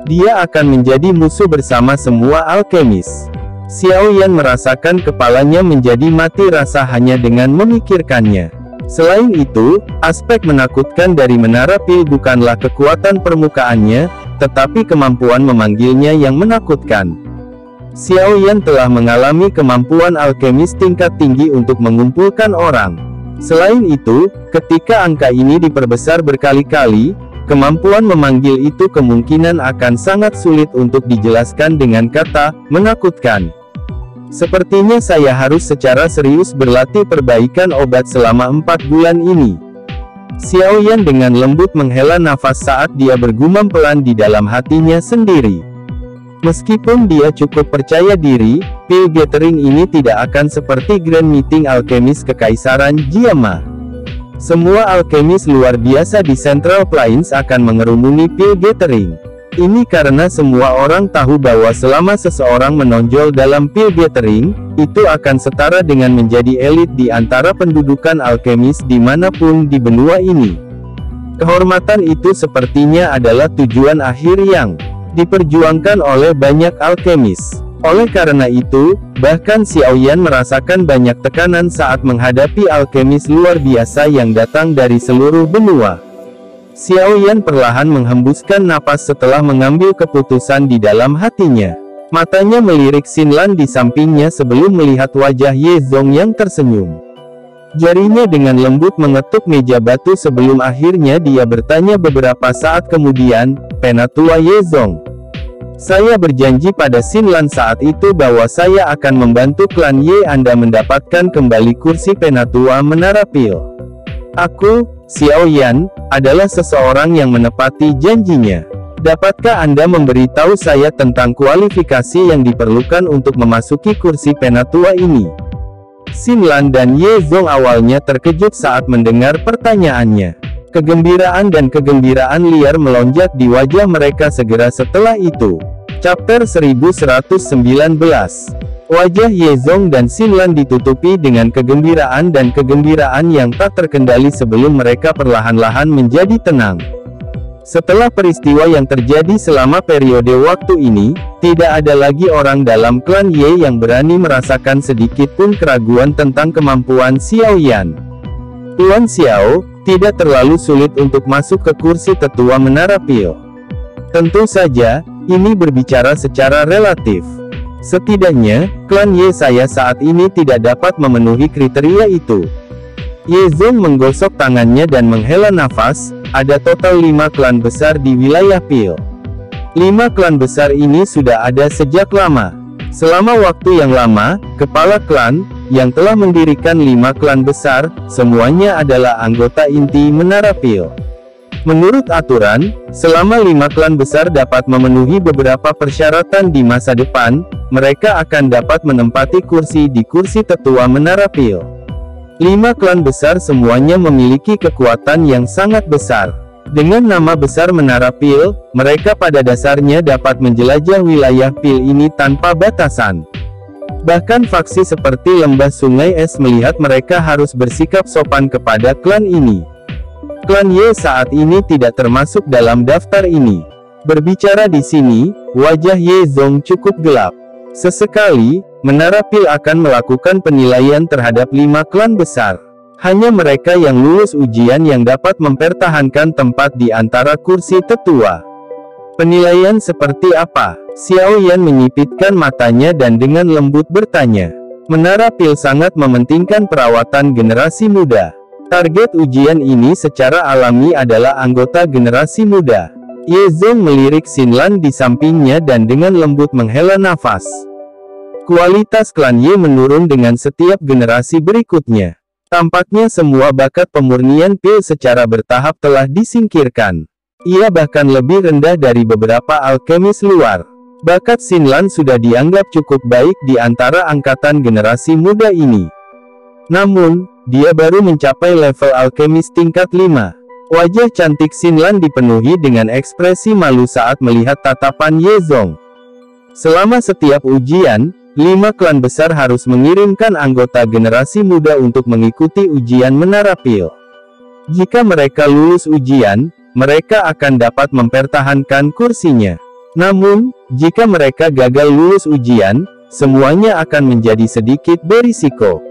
Dia akan menjadi musuh bersama semua alkemis. Xiaoyan merasakan kepalanya menjadi mati rasa hanya dengan memikirkannya. Selain itu, aspek menakutkan dari Menara Pil bukanlah kekuatan permukaannya, tetapi kemampuan memanggilnya yang menakutkan. Xiaoyan telah mengalami kemampuan alkemis tingkat tinggi untuk mengumpulkan orang. Selain itu, ketika angka ini diperbesar berkali-kali, kemampuan memanggil itu kemungkinan akan sangat sulit untuk dijelaskan dengan kata menakutkan. Sepertinya saya harus secara serius berlatih perbaikan obat selama 4 bulan ini. Xiaoyan dengan lembut menghela nafas saat dia bergumam pelan di dalam hatinya sendiri. Meskipun dia cukup percaya diri, pil gathering ini tidak akan seperti Grand Meeting Alkemis Kekaisaran Jiama. Semua alkemis luar biasa di Central Plains akan mengerumuni pil gathering. Ini karena semua orang tahu bahwa selama seseorang menonjol dalam pil gathering, itu akan setara dengan menjadi elit di antara pendudukan alkemis dimanapun di benua ini. Kehormatan itu sepertinya adalah tujuan akhir yang diperjuangkan oleh banyak alkemis. Oleh karena itu, bahkan Xiaoyan merasakan banyak tekanan saat menghadapi alkemis luar biasa yang datang dari seluruh benua. Xiaoyan perlahan menghembuskan napas setelah mengambil keputusan di dalam hatinya. Matanya melirik Xinlan di sampingnya sebelum melihat wajah Ye Zong yang tersenyum. Jarinya dengan lembut mengetuk meja batu sebelum akhirnya dia bertanya beberapa saat kemudian, "Penatua Ye Zong, saya berjanji pada Xinlan saat itu bahwa saya akan membantu klan Ye Anda mendapatkan kembali kursi Penatua Menara Pil. Aku, Xiaoyan, adalah seseorang yang menepati janjinya. Dapatkah Anda memberitahu saya tentang kualifikasi yang diperlukan untuk memasuki kursi Penatua ini?" Xinlan dan Ye Zong awalnya terkejut saat mendengar pertanyaannya. Kegembiraan dan kegembiraan liar melonjak di wajah mereka segera setelah itu. Chapter 1119. Wajah Ye Zong dan Xinlan ditutupi dengan kegembiraan dan kegembiraan yang tak terkendali sebelum mereka perlahan-lahan menjadi tenang. Setelah peristiwa yang terjadi selama periode waktu ini, tidak ada lagi orang dalam klan Ye yang berani merasakan sedikit pun keraguan tentang kemampuan Xiaoyan. Tuan Xiao, tidak terlalu sulit untuk masuk ke kursi tetua Menara Pil. Tentu saja, ini berbicara secara relatif. Setidaknya, klan Ye saya saat ini tidak dapat memenuhi kriteria itu. Ye Zong menggosok tangannya dan menghela nafas. Ada total 5 klan besar di wilayah Pil. 5 klan besar ini sudah ada sejak lama. Selama waktu yang lama, kepala klan, yang telah mendirikan 5 klan besar, semuanya adalah anggota inti Menara Pil. Menurut aturan, selama 5 klan besar dapat memenuhi beberapa persyaratan di masa depan, mereka akan dapat menempati kursi di kursi tetua Menara Pil. 5 klan besar semuanya memiliki kekuatan yang sangat besar. Dengan nama besar Menara Pil, mereka pada dasarnya dapat menjelajah wilayah Pil ini tanpa batasan. Bahkan faksi seperti Lembah Sungai Es melihat mereka harus bersikap sopan kepada klan ini. Klan Ye saat ini tidak termasuk dalam daftar ini. Berbicara di sini, wajah Ye Zong cukup gelap. Sesekali, Menara Pil akan melakukan penilaian terhadap 5 klan besar. Hanya mereka yang lulus ujian yang dapat mempertahankan tempat di antara kursi tetua. Penilaian seperti apa? Xiaoyan menyipitkan matanya dan dengan lembut bertanya. Menara Pil sangat mementingkan perawatan generasi muda. Target ujian ini secara alami adalah anggota generasi muda. Ye Zong melirik Xinlan di sampingnya dan dengan lembut menghela nafas. Kualitas klan Ye menurun dengan setiap generasi berikutnya. Tampaknya semua bakat pemurnian Pil secara bertahap telah disingkirkan. Ia bahkan lebih rendah dari beberapa alkemis luar. Bakat Xinlan sudah dianggap cukup baik di antara angkatan generasi muda ini. Namun, dia baru mencapai level alkemis tingkat 5. Wajah cantik Xinlan dipenuhi dengan ekspresi malu saat melihat tatapan Ye Zong. Selama setiap ujian, 5 klan besar harus mengirimkan anggota generasi muda untuk mengikuti ujian Menara Pil. Jika mereka lulus ujian, mereka akan dapat mempertahankan kursinya. Namun, jika mereka gagal lulus ujian, semuanya akan menjadi sedikit berisiko.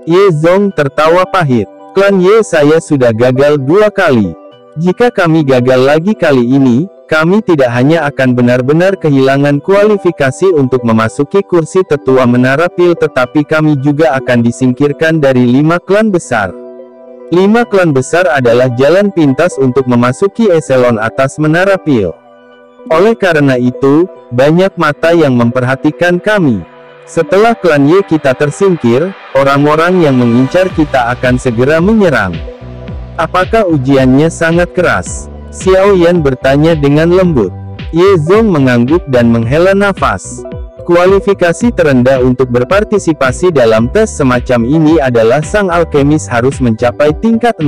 Ye Zong tertawa pahit. Klan Ye saya sudah gagal 2 kali. Jika kami gagal lagi kali ini, kami tidak hanya akan benar-benar kehilangan kualifikasi untuk memasuki kursi tetua Menara Pil, tetapi kami juga akan disingkirkan dari 5 klan besar. 5 klan besar adalah jalan pintas untuk memasuki eselon atas Menara Pil. Oleh karena itu, banyak mata yang memperhatikan kami. Setelah klan Ye kita tersingkir, orang-orang yang mengincar kita akan segera menyerang. Apakah ujiannya sangat keras? Xiaoyan bertanya dengan lembut. Ye Zong mengangguk dan menghela nafas. Kualifikasi terendah untuk berpartisipasi dalam tes semacam ini adalah sang alkemis harus mencapai tingkat 6.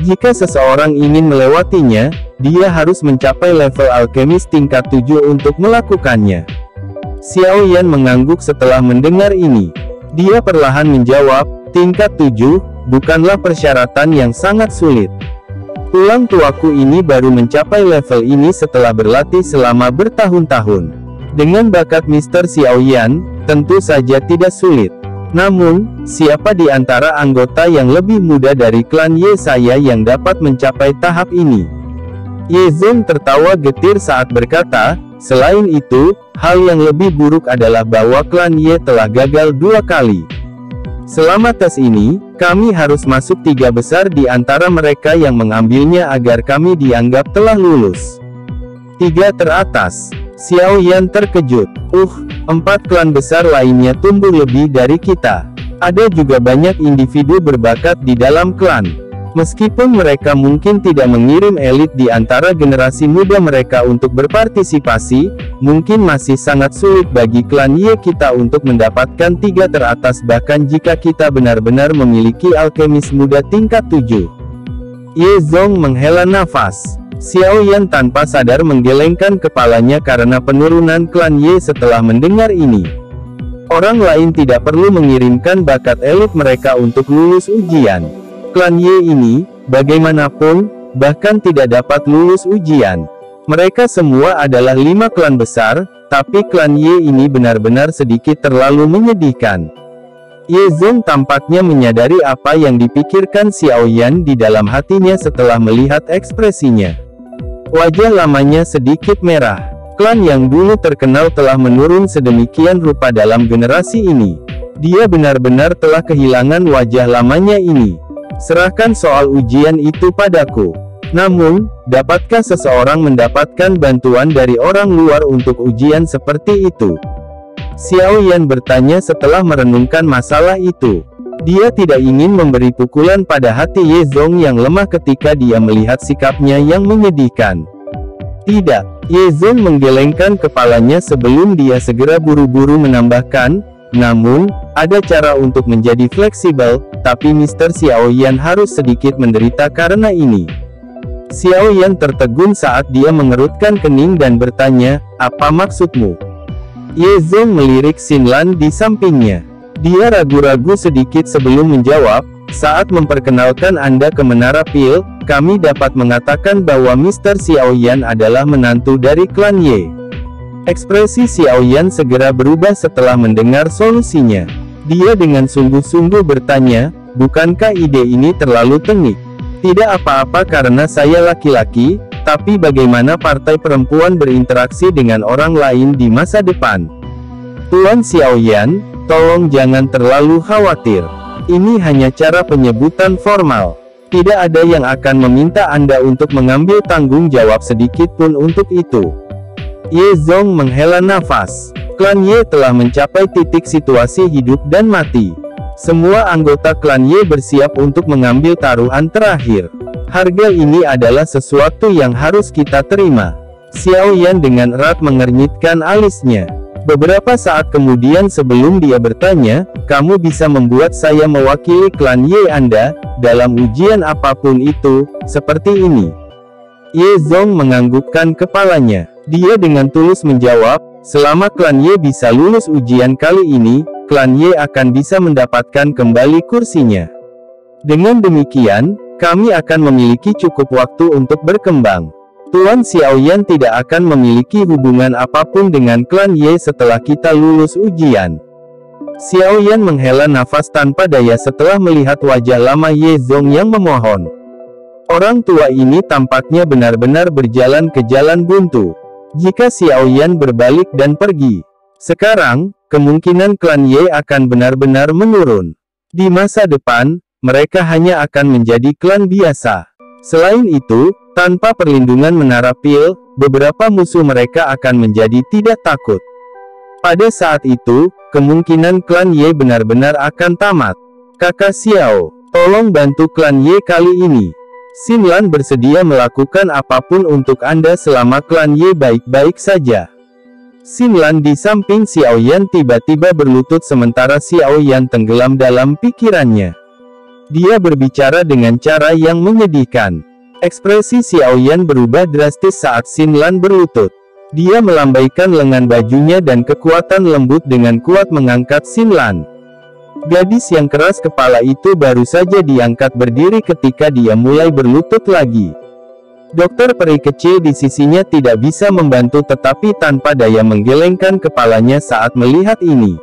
Jika seseorang ingin melewatinya, dia harus mencapai level alkemis tingkat 7 untuk melakukannya. Xiaoyan mengangguk setelah mendengar ini. Dia perlahan menjawab, tingkat 7, bukanlah persyaratan yang sangat sulit. Tulang tuaku ini baru mencapai level ini setelah berlatih selama bertahun-tahun. Dengan bakat Mr. Xiaoyan, tentu saja tidak sulit. Namun, siapa di antara anggota yang lebih muda dari klan Ye saya yang dapat mencapai tahap ini? Ye Zong tertawa getir saat berkata, selain itu, hal yang lebih buruk adalah bahwa klan Ye telah gagal 2 kali. Selama tes ini, kami harus masuk 3 besar di antara mereka yang mengambilnya agar kami dianggap telah lulus. 3 teratas. Xiaoyan terkejut. 4 klan besar lainnya tumbuh lebih dari kita. Ada juga banyak individu berbakat di dalam klan. Meskipun mereka mungkin tidak mengirim elit di antara generasi muda mereka untuk berpartisipasi, mungkin masih sangat sulit bagi klan Ye kita untuk mendapatkan 3 teratas bahkan jika kita benar-benar memiliki alkemis muda tingkat 7. Ye Zong menghela nafas. Xiaoyan tanpa sadar menggelengkan kepalanya karena penurunan klan Ye setelah mendengar ini. Orang lain tidak perlu mengirimkan bakat elit mereka untuk lulus ujian. Klan Ye ini, bagaimanapun, bahkan tidak dapat lulus ujian. Mereka semua adalah 5 klan besar, tapi klan Ye ini benar-benar sedikit terlalu menyedihkan. Ye Zong tampaknya menyadari apa yang dipikirkan Xiaoyan di dalam hatinya setelah melihat ekspresinya. Wajah lamanya sedikit merah. Klan yang dulu terkenal telah menurun sedemikian rupa dalam generasi ini. Dia benar-benar telah kehilangan wajah lamanya ini. Serahkan soal ujian itu padaku. Namun, dapatkah seseorang mendapatkan bantuan dari orang luar untuk ujian seperti itu? Xiaoyan bertanya setelah merenungkan masalah itu. Dia tidak ingin memberi pukulan pada hati Ye Zong yang lemah ketika dia melihat sikapnya yang menyedihkan. Tidak, Ye Zong menggelengkan kepalanya sebelum dia segera buru-buru menambahkan, namun, ada cara untuk menjadi fleksibel, tapi Mr. Xiaoyan harus sedikit menderita karena ini. Xiaoyan tertegun saat dia mengerutkan kening dan bertanya, apa maksudmu? Ye Zong melirik Xinlan di sampingnya. Dia ragu-ragu sedikit sebelum menjawab, saat memperkenalkan Anda ke Menara Pil, kami dapat mengatakan bahwa Mr. Xiaoyan adalah menantu dari klan Ye. Ekspresi Xiaoyan segera berubah setelah mendengar solusinya. Dia dengan sungguh-sungguh bertanya, bukankah ide ini terlalu tengik? Tidak apa-apa karena saya laki-laki, tapi bagaimana partai perempuan berinteraksi dengan orang lain di masa depan? Tuan Xiaoyan, tolong jangan terlalu khawatir. Ini hanya cara penyebutan formal. Tidak ada yang akan meminta Anda untuk mengambil tanggung jawab sedikit pun untuk itu. Ye Zong menghela nafas. Klan Ye telah mencapai titik situasi hidup dan mati. Semua anggota klan Ye bersiap untuk mengambil taruhan terakhir. Harga ini adalah sesuatu yang harus kita terima. Xiaoyan dengan erat mengernyitkan alisnya. Beberapa saat kemudian sebelum dia bertanya, kamu bisa membuat saya mewakili klan Ye Anda, dalam ujian apapun itu, seperti ini. Ye Zong menganggukkan kepalanya. Dia dengan tulus menjawab, selama klan Ye bisa lulus ujian kali ini, klan Ye akan bisa mendapatkan kembali kursinya. Dengan demikian, kami akan memiliki cukup waktu untuk berkembang. Tuan Xiaoyan tidak akan memiliki hubungan apapun dengan klan Ye setelah kita lulus ujian. Xiaoyan menghela nafas tanpa daya setelah melihat wajah lama Ye Zong yang memohon. Orang tua ini tampaknya benar-benar berjalan ke jalan buntu. Jika Xiaoyan berbalik dan pergi sekarang, kemungkinan klan Ye akan benar-benar menurun. Di masa depan, mereka hanya akan menjadi klan biasa. Selain itu, tanpa perlindungan Menara Pil, beberapa musuh mereka akan menjadi tidak takut. Pada saat itu, kemungkinan klan Ye benar-benar akan tamat. Kakak Xiao, tolong bantu klan Ye kali ini. Xinlan bersedia melakukan apapun untuk Anda selama klan Ye baik-baik saja. Xinlan di samping Xiaoyan tiba-tiba berlutut sementara Xiaoyan tenggelam dalam pikirannya. Dia berbicara dengan cara yang menyedihkan. Ekspresi Xiaoyan berubah drastis saat Xinlan berlutut. Dia melambaikan lengan bajunya dan kekuatan lembut dengan kuat mengangkat Xinlan. Gadis yang keras kepala itu baru saja diangkat berdiri ketika dia mulai berlutut lagi. Dokter peri kecil di sisinya tidak bisa membantu tetapi tanpa daya menggelengkan kepalanya saat melihat ini.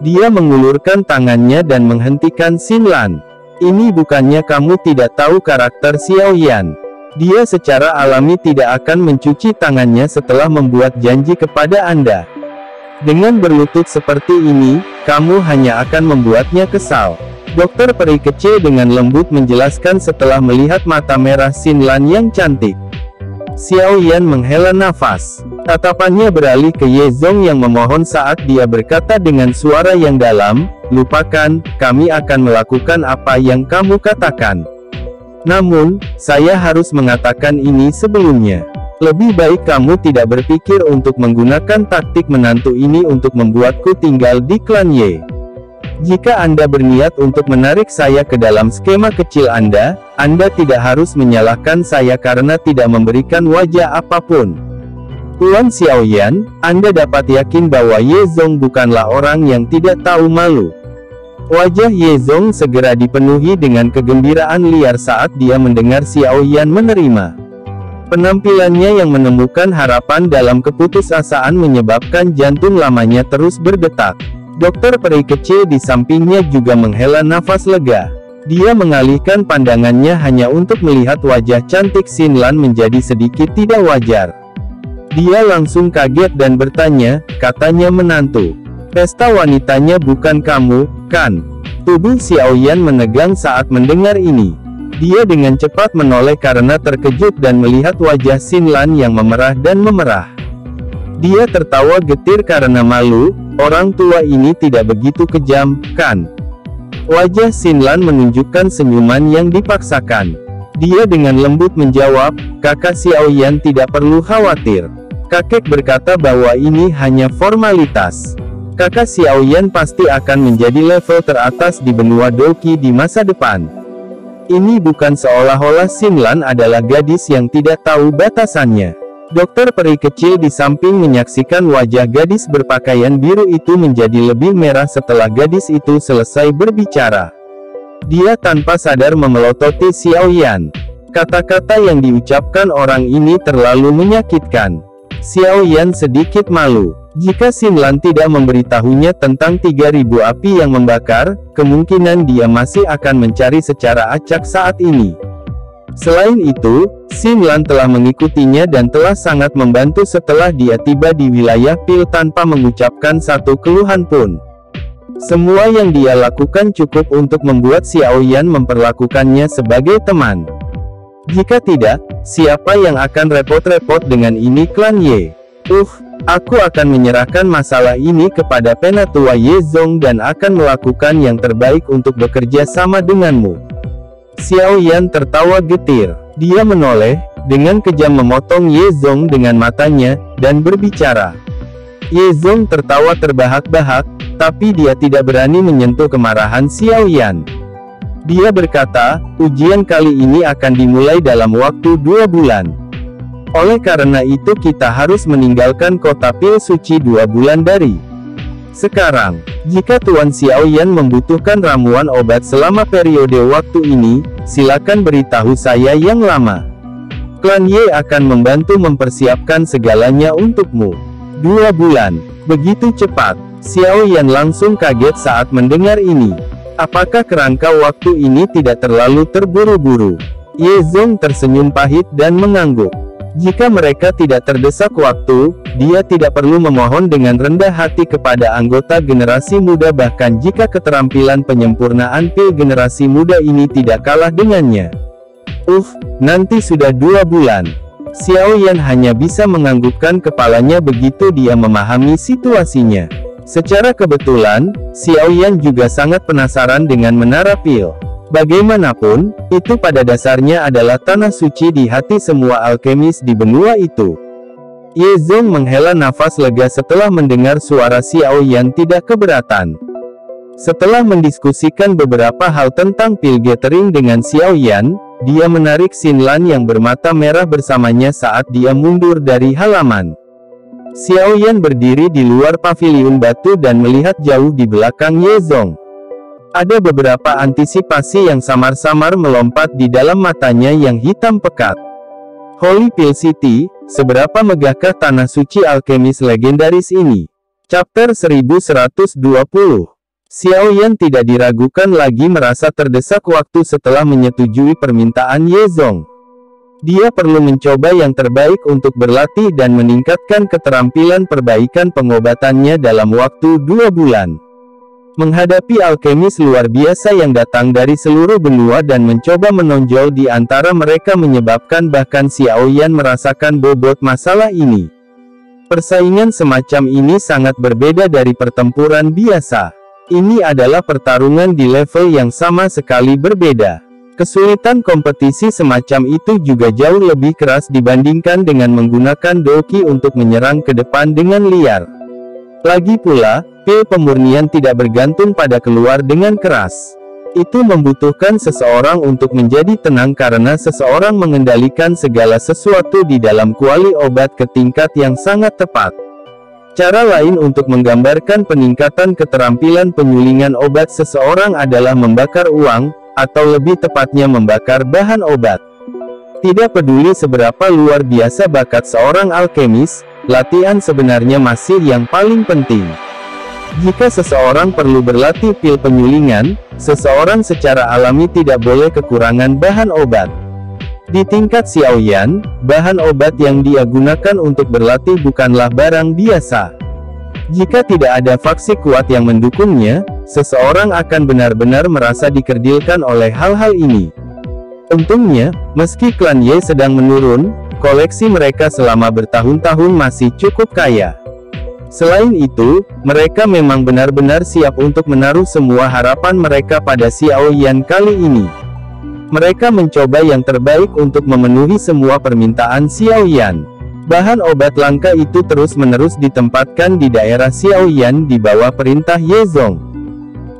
Dia mengulurkan tangannya dan menghentikan Xin Lan. Ini bukannya kamu tidak tahu karakter Xiao Yan. Dia secara alami tidak akan mencuci tangannya setelah membuat janji kepada Anda. Dengan berlutut seperti ini, kamu hanya akan membuatnya kesal. Dokter peri kecil dengan lembut menjelaskan setelah melihat mata merah Xin Lan yang cantik. Xiao Yan menghela nafas. Tatapannya beralih ke Ye Zong yang memohon saat dia berkata dengan suara yang dalam, "Lupakan, kami akan melakukan apa yang kamu katakan. Namun, saya harus mengatakan ini sebelumnya. Lebih baik kamu tidak berpikir untuk menggunakan taktik menantu ini untuk membuatku tinggal di klan Ye. Jika Anda berniat untuk menarik saya ke dalam skema kecil Anda tidak harus menyalahkan saya karena tidak memberikan wajah apapun. Tuan Xiao Yan, Anda dapat yakin bahwa Ye Zong bukanlah orang yang tidak tahu malu." Wajah Ye Zong segera dipenuhi dengan kegembiraan liar saat dia mendengar Xiao Yan menerima. Penampilannya yang menemukan harapan dalam keputusasaan menyebabkan jantung lamanya terus berdetak. Dokter peri kecil di sampingnya juga menghela nafas lega. Dia mengalihkan pandangannya hanya untuk melihat wajah cantik Xin Lan menjadi sedikit tidak wajar. Dia langsung kaget dan bertanya, katanya menantu. Pesta wanitanya bukan kamu, kan? Tubuh Xiao Yan menegang saat mendengar ini. Dia dengan cepat menoleh karena terkejut dan melihat wajah Xin Lan yang memerah dan memerah. Dia tertawa getir karena malu, orang tua ini tidak begitu kejam, kan? Wajah Xin Lan menunjukkan senyuman yang dipaksakan. Dia dengan lembut menjawab, "Kakak Xiao Yan tidak perlu khawatir." Kakek berkata bahwa ini hanya formalitas. Kakak Xiao Yan pasti akan menjadi level teratas di benua Doqi di masa depan. Ini bukan seolah-olah Xin Lan adalah gadis yang tidak tahu batasannya. Dokter peri kecil di samping menyaksikan wajah gadis berpakaian biru itu menjadi lebih merah setelah gadis itu selesai berbicara. Dia tanpa sadar memelototi Xiao Yan. Kata-kata yang diucapkan orang ini terlalu menyakitkan. Xiao Yan sedikit malu. Jika Xin Lan tidak memberitahunya tentang 3000 api yang membakar, kemungkinan dia masih akan mencari secara acak saat ini. Selain itu, Xin Lan telah mengikutinya dan telah sangat membantu setelah dia tiba di wilayah Pil tanpa mengucapkan satu keluhan pun. Semua yang dia lakukan cukup untuk membuat Xiao Yan memperlakukannya sebagai teman. Jika tidak, siapa yang akan repot-repot dengan ini klan Ye? Aku akan menyerahkan masalah ini kepada Penatua Ye Zong dan akan melakukan yang terbaik untuk bekerja sama denganmu. Xiao Yan tertawa getir. Dia menoleh, dengan kejam memotong Ye Zong dengan matanya, dan berbicara. Ye Zong tertawa terbahak-bahak, tapi dia tidak berani menyentuh kemarahan Xiao Yan. Dia berkata, ujian kali ini akan dimulai dalam waktu 2 bulan. Oleh karena itu kita harus meninggalkan kota Pil Suci 2 bulan dari sekarang. Jika Tuan Xiao Yan membutuhkan ramuan obat selama periode waktu ini, silakan beritahu saya yang lama. Klan Ye akan membantu mempersiapkan segalanya untukmu. 2 bulan. Begitu cepat. Xiao Yan langsung kaget saat mendengar ini. Apakah kerangka waktu ini tidak terlalu terburu-buru? Ye Zong tersenyum pahit dan mengangguk. Jika mereka tidak terdesak waktu, dia tidak perlu memohon dengan rendah hati kepada anggota generasi muda bahkan jika keterampilan penyempurnaan pil generasi muda ini tidak kalah dengannya. Nanti sudah 2 bulan. Xiao Yan hanya bisa menganggukkan kepalanya begitu dia memahami situasinya. Secara kebetulan, Xiao Yan juga sangat penasaran dengan menara pil. Bagaimanapun, itu pada dasarnya adalah tanah suci di hati semua alkemis di benua itu. Ye Zong menghela nafas lega setelah mendengar suara Xiao Yan tidak keberatan. Setelah mendiskusikan beberapa hal tentang pil gathering dengan Xiao Yan, dia menarik Xin Lan yang bermata merah bersamanya saat dia mundur dari halaman. Xiao Yan berdiri di luar paviliun batu dan melihat jauh di belakang Ye Zong. Ada beberapa antisipasi yang samar-samar melompat di dalam matanya yang hitam pekat. Holy Pill City, seberapa megahkah tanah suci alkemis legendaris ini? Chapter 1120. Xiao Yan tidak diragukan lagi merasa terdesak waktu setelah menyetujui permintaan Ye Zong. Dia perlu mencoba yang terbaik untuk berlatih dan meningkatkan keterampilan perbaikan pengobatannya dalam waktu 2 bulan. Menghadapi alkemis luar biasa yang datang dari seluruh benua dan mencoba menonjol di antara mereka menyebabkan bahkan Xiao Yan merasakan bobot masalah ini. Persaingan semacam ini sangat berbeda dari pertempuran biasa. Ini adalah pertarungan di level yang sama sekali berbeda. Kesulitan kompetisi semacam itu juga jauh lebih keras dibandingkan dengan menggunakan doki untuk menyerang ke depan dengan liar. Lagi pula, pil pemurnian tidak bergantung pada keluar dengan keras. Itu membutuhkan seseorang untuk menjadi tenang karena seseorang mengendalikan segala sesuatu di dalam kuali obat ke tingkat yang sangat tepat. Cara lain untuk menggambarkan peningkatan keterampilan penyulingan obat seseorang adalah membakar uang, atau lebih tepatnya membakar bahan obat. Tidak peduli seberapa luar biasa bakat seorang alkemis, latihan sebenarnya masih yang paling penting. Jika seseorang perlu berlatih pil penyulingan, seseorang secara alami tidak boleh kekurangan bahan obat. Di tingkat Xiao Yan, bahan obat yang dia gunakan untuk berlatih bukanlah barang biasa. Jika tidak ada faksi kuat yang mendukungnya, seseorang akan benar-benar merasa dikerdilkan oleh hal-hal ini. Untungnya, meski klan Ye sedang menurun, koleksi mereka selama bertahun-tahun masih cukup kaya. Selain itu, mereka memang benar-benar siap untuk menaruh semua harapan mereka pada Xiao Yan kali ini. Mereka mencoba yang terbaik untuk memenuhi semua permintaan Xiao Yan. Bahan obat langka itu terus-menerus ditempatkan di daerah Xiao Yan di bawah perintah Ye Zong.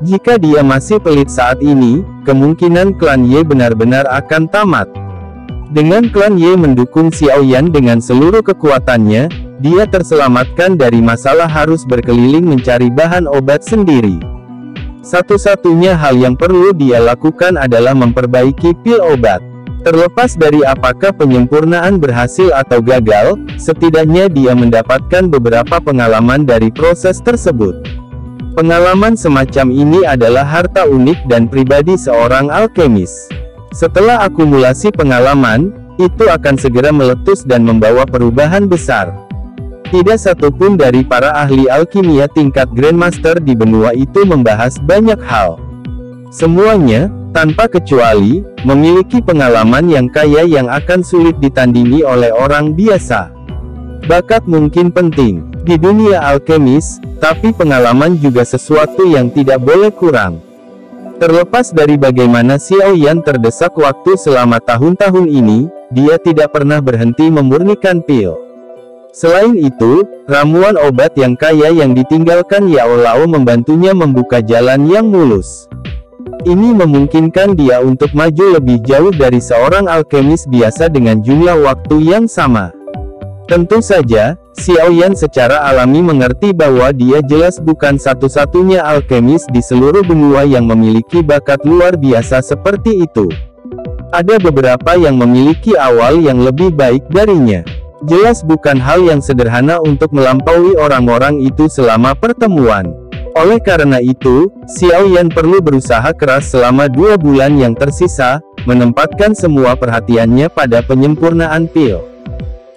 Jika dia masih pelit saat ini, kemungkinan klan Ye benar-benar akan tamat. Dengan klan Ye mendukung Xiao Yan dengan seluruh kekuatannya, dia terselamatkan dari masalah harus berkeliling mencari bahan obat sendiri. Satu-satunya hal yang perlu dia lakukan adalah memperbaiki pil obat. Terlepas dari apakah penyempurnaan berhasil atau gagal, setidaknya dia mendapatkan beberapa pengalaman dari proses tersebut. Pengalaman semacam ini adalah harta unik dan pribadi seorang alkemis. Setelah akumulasi pengalaman, itu akan segera meletus dan membawa perubahan besar. Tidak satupun dari para ahli alkimia tingkat Grandmaster di benua itu membahas banyak hal. Semuanya, tanpa kecuali, memiliki pengalaman yang kaya yang akan sulit ditandingi oleh orang biasa. Bakat mungkin penting di dunia alkemis, tapi pengalaman juga sesuatu yang tidak boleh kurang. Terlepas dari bagaimana Xiao Yan terdesak waktu selama tahun-tahun ini, dia tidak pernah berhenti memurnikan pil. Selain itu, ramuan obat yang kaya yang ditinggalkan Yao Lao membantunya membuka jalan yang mulus. Ini memungkinkan dia untuk maju lebih jauh dari seorang alkemis biasa dengan jumlah waktu yang sama. Tentu saja, Xiao Yan secara alami mengerti bahwa dia jelas bukan satu-satunya alkemis di seluruh benua yang memiliki bakat luar biasa seperti itu. Ada beberapa yang memiliki awal yang lebih baik darinya. Jelas bukan hal yang sederhana untuk melampaui orang-orang itu selama pertemuan. Oleh karena itu, Xiao Yan perlu berusaha keras selama 2 bulan yang tersisa, menempatkan semua perhatiannya pada penyempurnaan pil.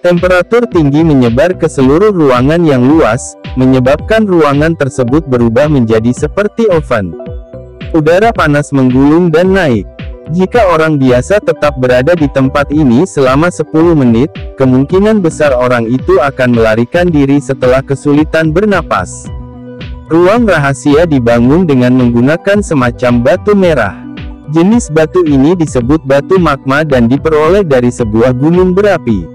Temperatur tinggi menyebar ke seluruh ruangan yang luas, menyebabkan ruangan tersebut berubah menjadi seperti oven. Udara panas menggulung dan naik. Jika orang biasa tetap berada di tempat ini selama 10 menit, kemungkinan besar orang itu akan melarikan diri setelah kesulitan bernapas. Ruang rahasia dibangun dengan menggunakan semacam batu merah. Jenis batu ini disebut batu magma dan diperoleh dari sebuah gunung berapi.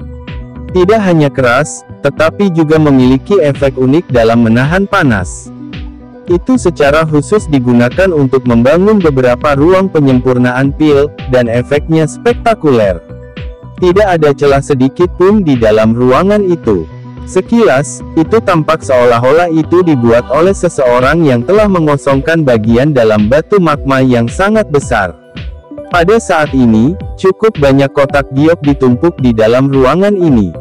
Tidak hanya keras, tetapi juga memiliki efek unik dalam menahan panas. Itu secara khusus digunakan untuk membangun beberapa ruang penyempurnaan pil, dan efeknya spektakuler. Tidak ada celah sedikit pun di dalam ruangan itu. Sekilas, itu tampak seolah-olah itu dibuat oleh seseorang yang telah mengosongkan bagian dalam batu magma yang sangat besar. Pada saat ini, cukup banyak kotak giok ditumpuk di dalam ruangan ini.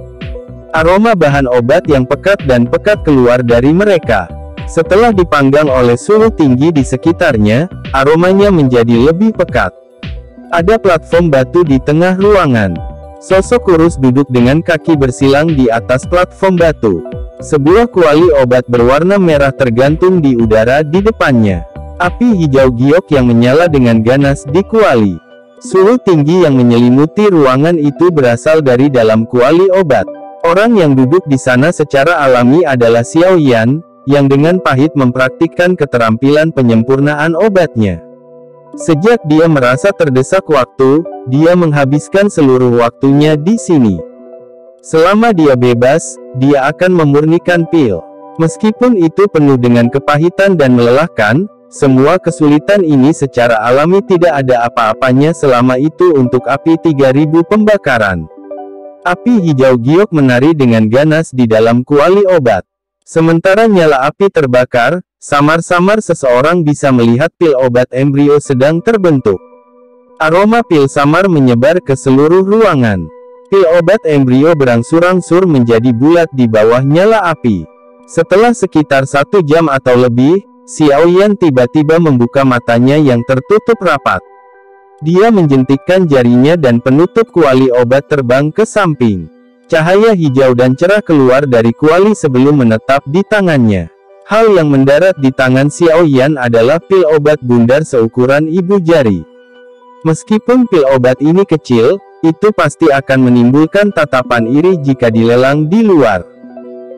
Aroma bahan obat yang pekat dan pekat keluar dari mereka. Setelah dipanggang oleh suhu tinggi di sekitarnya, aromanya menjadi lebih pekat. Ada platform batu di tengah ruangan. Sosok kurus duduk dengan kaki bersilang di atas platform batu. Sebuah kuali obat berwarna merah tergantung di udara di depannya. Api hijau giok yang menyala dengan ganas di kuali. Suhu tinggi yang menyelimuti ruangan itu berasal dari dalam kuali obat. Orang yang duduk di sana secara alami adalah Xiao Yan, yang dengan pahit mempraktikkan keterampilan penyempurnaan obatnya. Sejak dia merasa terdesak waktu, dia menghabiskan seluruh waktunya di sini. Selama dia bebas, dia akan memurnikan pil. Meskipun itu penuh dengan kepahitan dan melelahkan, semua kesulitan ini secara alami tidak ada apa-apanya selama itu untuk api 3000 pembakaran. Api hijau giok menari dengan ganas di dalam kuali obat. Sementara nyala api terbakar, samar-samar seseorang bisa melihat pil obat embrio sedang terbentuk. Aroma pil samar menyebar ke seluruh ruangan. Pil obat embrio berangsur-angsur menjadi bulat di bawah nyala api. Setelah sekitar 1 jam atau lebih, Xiao Yan tiba-tiba membuka matanya yang tertutup rapat. Dia menjentikkan jarinya dan penutup kuali obat terbang ke samping. Cahaya hijau dan cerah keluar dari kuali sebelum menetap di tangannya. Hal yang mendarat di tangan Xiao Yan adalah pil obat bundar seukuran ibu jari. Meskipun pil obat ini kecil, itu pasti akan menimbulkan tatapan iri jika dilelang di luar.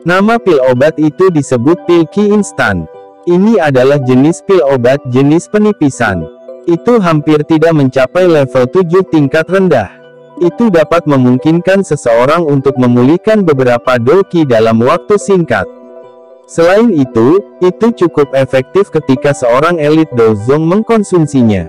Nama pil obat itu disebut pil Qi instan. Ini adalah jenis pil obat jenis penipisan. Itu hampir tidak mencapai level 7 tingkat rendah. Itu dapat memungkinkan seseorang untuk memulihkan beberapa doki dalam waktu singkat. Selain itu cukup efektif ketika seorang elit dozong mengkonsumsinya.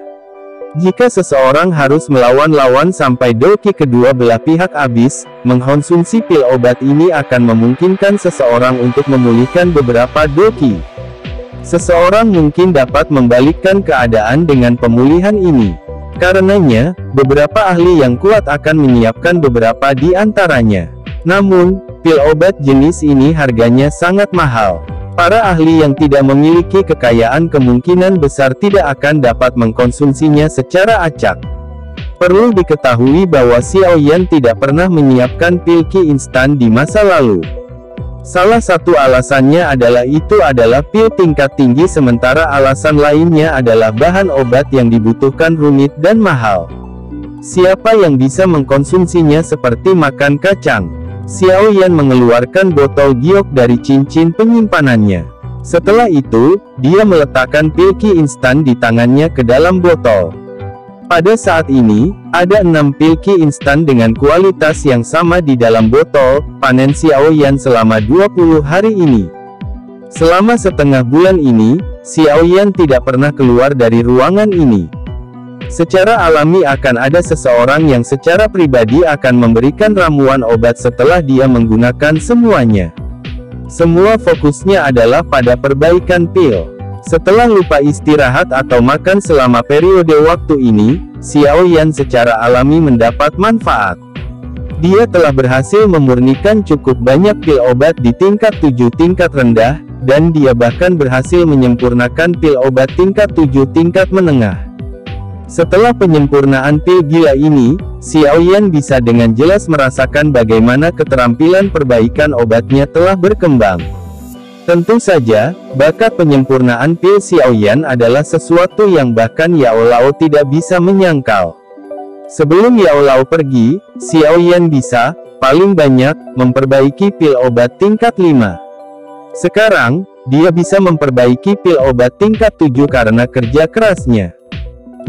Jika seseorang harus melawan lawan sampai doki kedua belah pihak habis, mengkonsumsi pil obat ini akan memungkinkan seseorang untuk memulihkan beberapa doki. Seseorang mungkin dapat membalikkan keadaan dengan pemulihan ini. Karenanya, beberapa ahli yang kuat akan menyiapkan beberapa di antaranya. Namun, pil obat jenis ini harganya sangat mahal. Para ahli yang tidak memiliki kekayaan kemungkinan besar tidak akan dapat mengkonsumsinya secara acak. Perlu diketahui bahwa Xiao Yan tidak pernah menyiapkan pil Qi instan di masa lalu. Salah satu alasannya adalah itu adalah pil tingkat tinggi sementara alasan lainnya adalah bahan obat yang dibutuhkan rumit dan mahal. Siapa yang bisa mengkonsumsinya seperti makan kacang? Xiao Yan mengeluarkan botol giok dari cincin penyimpanannya. Setelah itu, dia meletakkan pil Qi instan di tangannya ke dalam botol. Pada saat ini, ada 6 pil Qi instan dengan kualitas yang sama di dalam botol, panen Xiao Yan selama 20 hari ini. Selama setengah bulan ini, Xiao Yan tidak pernah keluar dari ruangan ini. Secara alami akan ada seseorang yang secara pribadi akan memberikan ramuan obat setelah dia menggunakan semuanya. Semua fokusnya adalah pada perbaikan pil. Setelah lupa istirahat atau makan selama periode waktu ini, Xiao Yan secara alami mendapat manfaat. Dia telah berhasil memurnikan cukup banyak pil obat di tingkat 7 tingkat rendah, dan dia bahkan berhasil menyempurnakan pil obat tingkat 7 tingkat menengah. Setelah penyempurnaan pil gila ini, Xiao Yan bisa dengan jelas merasakan bagaimana keterampilan perbaikan obatnya telah berkembang. Tentu saja, bakat penyempurnaan pil Xiao Yan adalah sesuatu yang bahkan Yao Lao tidak bisa menyangkal. Sebelum Yao Lao pergi, Xiao Yan bisa, paling banyak, memperbaiki pil obat tingkat 5. Sekarang, dia bisa memperbaiki pil obat tingkat 7 karena kerja kerasnya.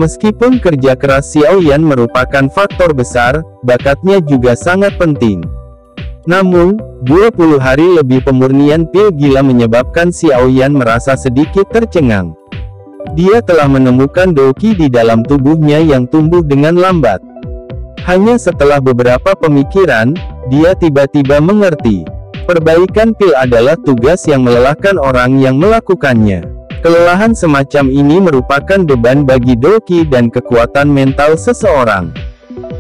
Meskipun kerja keras Xiao Yan merupakan faktor besar, bakatnya juga sangat penting. Namun, 20 hari lebih pemurnian pil gila menyebabkan Xiao Yan merasa sedikit tercengang. Dia telah menemukan doki di dalam tubuhnya yang tumbuh dengan lambat. Hanya setelah beberapa pemikiran, dia tiba-tiba mengerti. Perbaikan pil adalah tugas yang melelahkan orang yang melakukannya. Kelelahan semacam ini merupakan beban bagi Doqi dan kekuatan mental seseorang.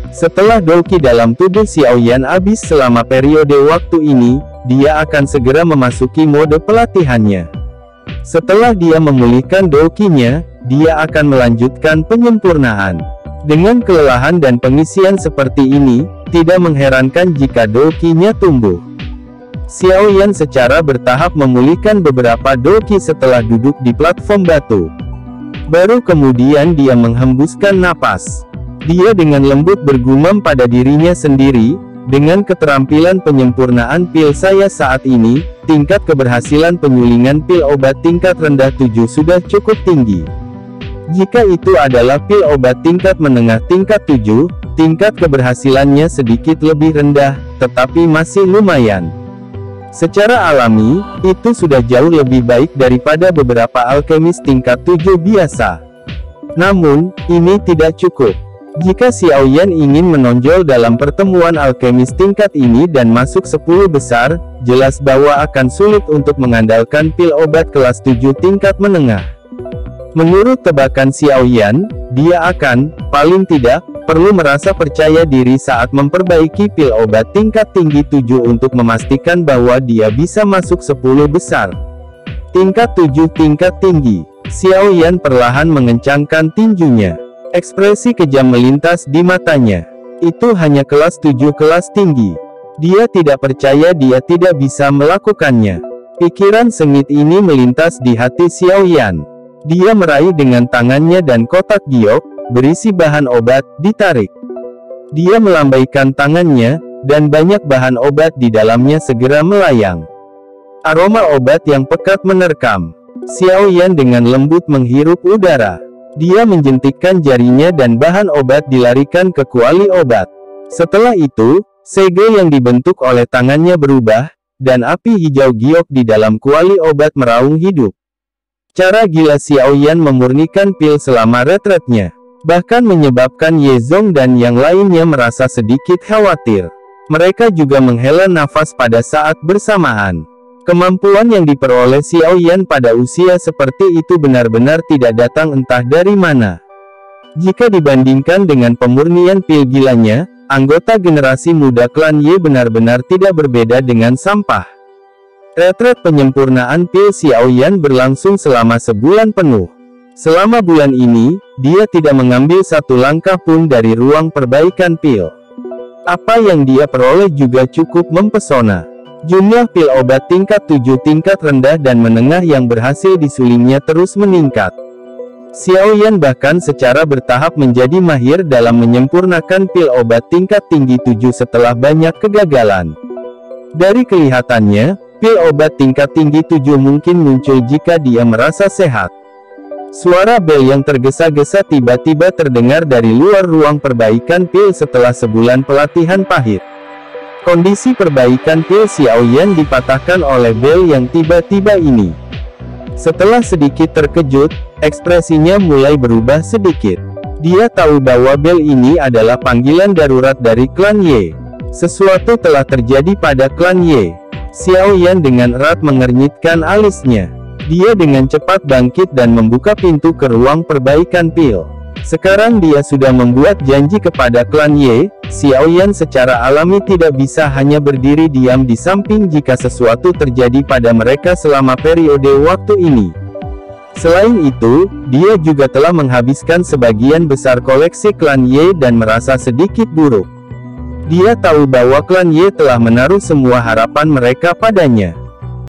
Setelah Doqi dalam tubuh Xiaoyan habis selama periode waktu ini, dia akan segera memasuki mode pelatihannya. Setelah dia memulihkan Doqi-nya, dia akan melanjutkan penyempurnaan. Dengan kelelahan dan pengisian seperti ini, tidak mengherankan jika Doqi-nya tumbuh. Xiaoyan secara bertahap memulihkan beberapa Doqi setelah duduk di platform batu. Baru kemudian dia menghembuskan napas. Dia dengan lembut bergumam pada dirinya sendiri, dengan keterampilan penyempurnaan pil saya saat ini, tingkat keberhasilan penyulingan pil obat tingkat rendah 7 sudah cukup tinggi. Jika itu adalah pil obat tingkat menengah tingkat 7, tingkat keberhasilannya sedikit lebih rendah, tetapi masih lumayan. Secara alami, itu sudah jauh lebih baik daripada beberapa alkemis tingkat 7 biasa. Namun, ini tidak cukup. Jika Xiaoyan ingin menonjol dalam pertemuan alkemis tingkat ini dan masuk 10 besar, jelas bahwa akan sulit untuk mengandalkan pil obat kelas 7 tingkat menengah. Menurut tebakan Xiaoyan, dia akan, paling tidak, perlu merasa percaya diri saat memperbaiki pil obat tingkat tinggi 7 untuk memastikan bahwa dia bisa masuk 10 besar. Tingkat 7 tingkat tinggi. Xiaoyan perlahan mengencangkan tinjunya. Ekspresi kejam melintas di matanya. Itu hanya kelas 7 kelas tinggi. Dia tidak percaya dia tidak bisa melakukannya. Pikiran sengit ini melintas di hati Xiaoyan. Dia meraih dengan tangannya dan kotak giok berisi bahan obat ditarik. Dia melambaikan tangannya, dan banyak bahan obat di dalamnya segera melayang. Aroma obat yang pekat menerkam. Xiaoyan dengan lembut menghirup udara. Dia menjentikkan jarinya dan bahan obat dilarikan ke kuali obat. Setelah itu, segel yang dibentuk oleh tangannya berubah, dan api hijau giok di dalam kuali obat meraung hidup. Cara gila Xiaoyan memurnikan pil selama retretnya. Bahkan menyebabkan Ye Zong dan yang lainnya merasa sedikit khawatir. Mereka juga menghela nafas pada saat bersamaan. Kemampuan yang diperoleh Xiaoyan pada usia seperti itu benar-benar tidak datang entah dari mana. Jika dibandingkan dengan pemurnian pil gilanya, anggota generasi muda klan Ye benar-benar tidak berbeda dengan sampah. Retret penyempurnaan pil Xiaoyan berlangsung selama sebulan penuh. Selama bulan ini, dia tidak mengambil satu langkah pun dari ruang perbaikan pil. Apa yang dia peroleh juga cukup mempesona. Jumlah pil obat tingkat 7 tingkat rendah dan menengah yang berhasil disulingnya terus meningkat. Xiaoyan bahkan secara bertahap menjadi mahir dalam menyempurnakan pil obat tingkat tinggi 7 setelah banyak kegagalan. Dari kelihatannya, pil obat tingkat tinggi 7 mungkin muncul jika dia merasa sehat. Suara bel yang tergesa-gesa tiba-tiba terdengar dari luar ruang perbaikan pil setelah sebulan pelatihan pahit. Kondisi perbaikan pil Xiaoyan dipatahkan oleh bel yang tiba-tiba ini. Setelah sedikit terkejut, ekspresinya mulai berubah sedikit. Dia tahu bahwa bel ini adalah panggilan darurat dari klan Ye. Sesuatu telah terjadi pada klan Ye. Xiaoyan dengan erat mengernyitkan alisnya. Dia dengan cepat bangkit dan membuka pintu ke ruang perbaikan pil. Sekarang dia sudah membuat janji kepada klan Ye. Xiaoyan secara alami tidak bisa hanya berdiri diam di samping jika sesuatu terjadi pada mereka selama periode waktu ini. Selain itu, dia juga telah menghabiskan sebagian besar koleksi klan Ye dan merasa sedikit buruk. Dia tahu bahwa klan Ye telah menaruh semua harapan mereka padanya.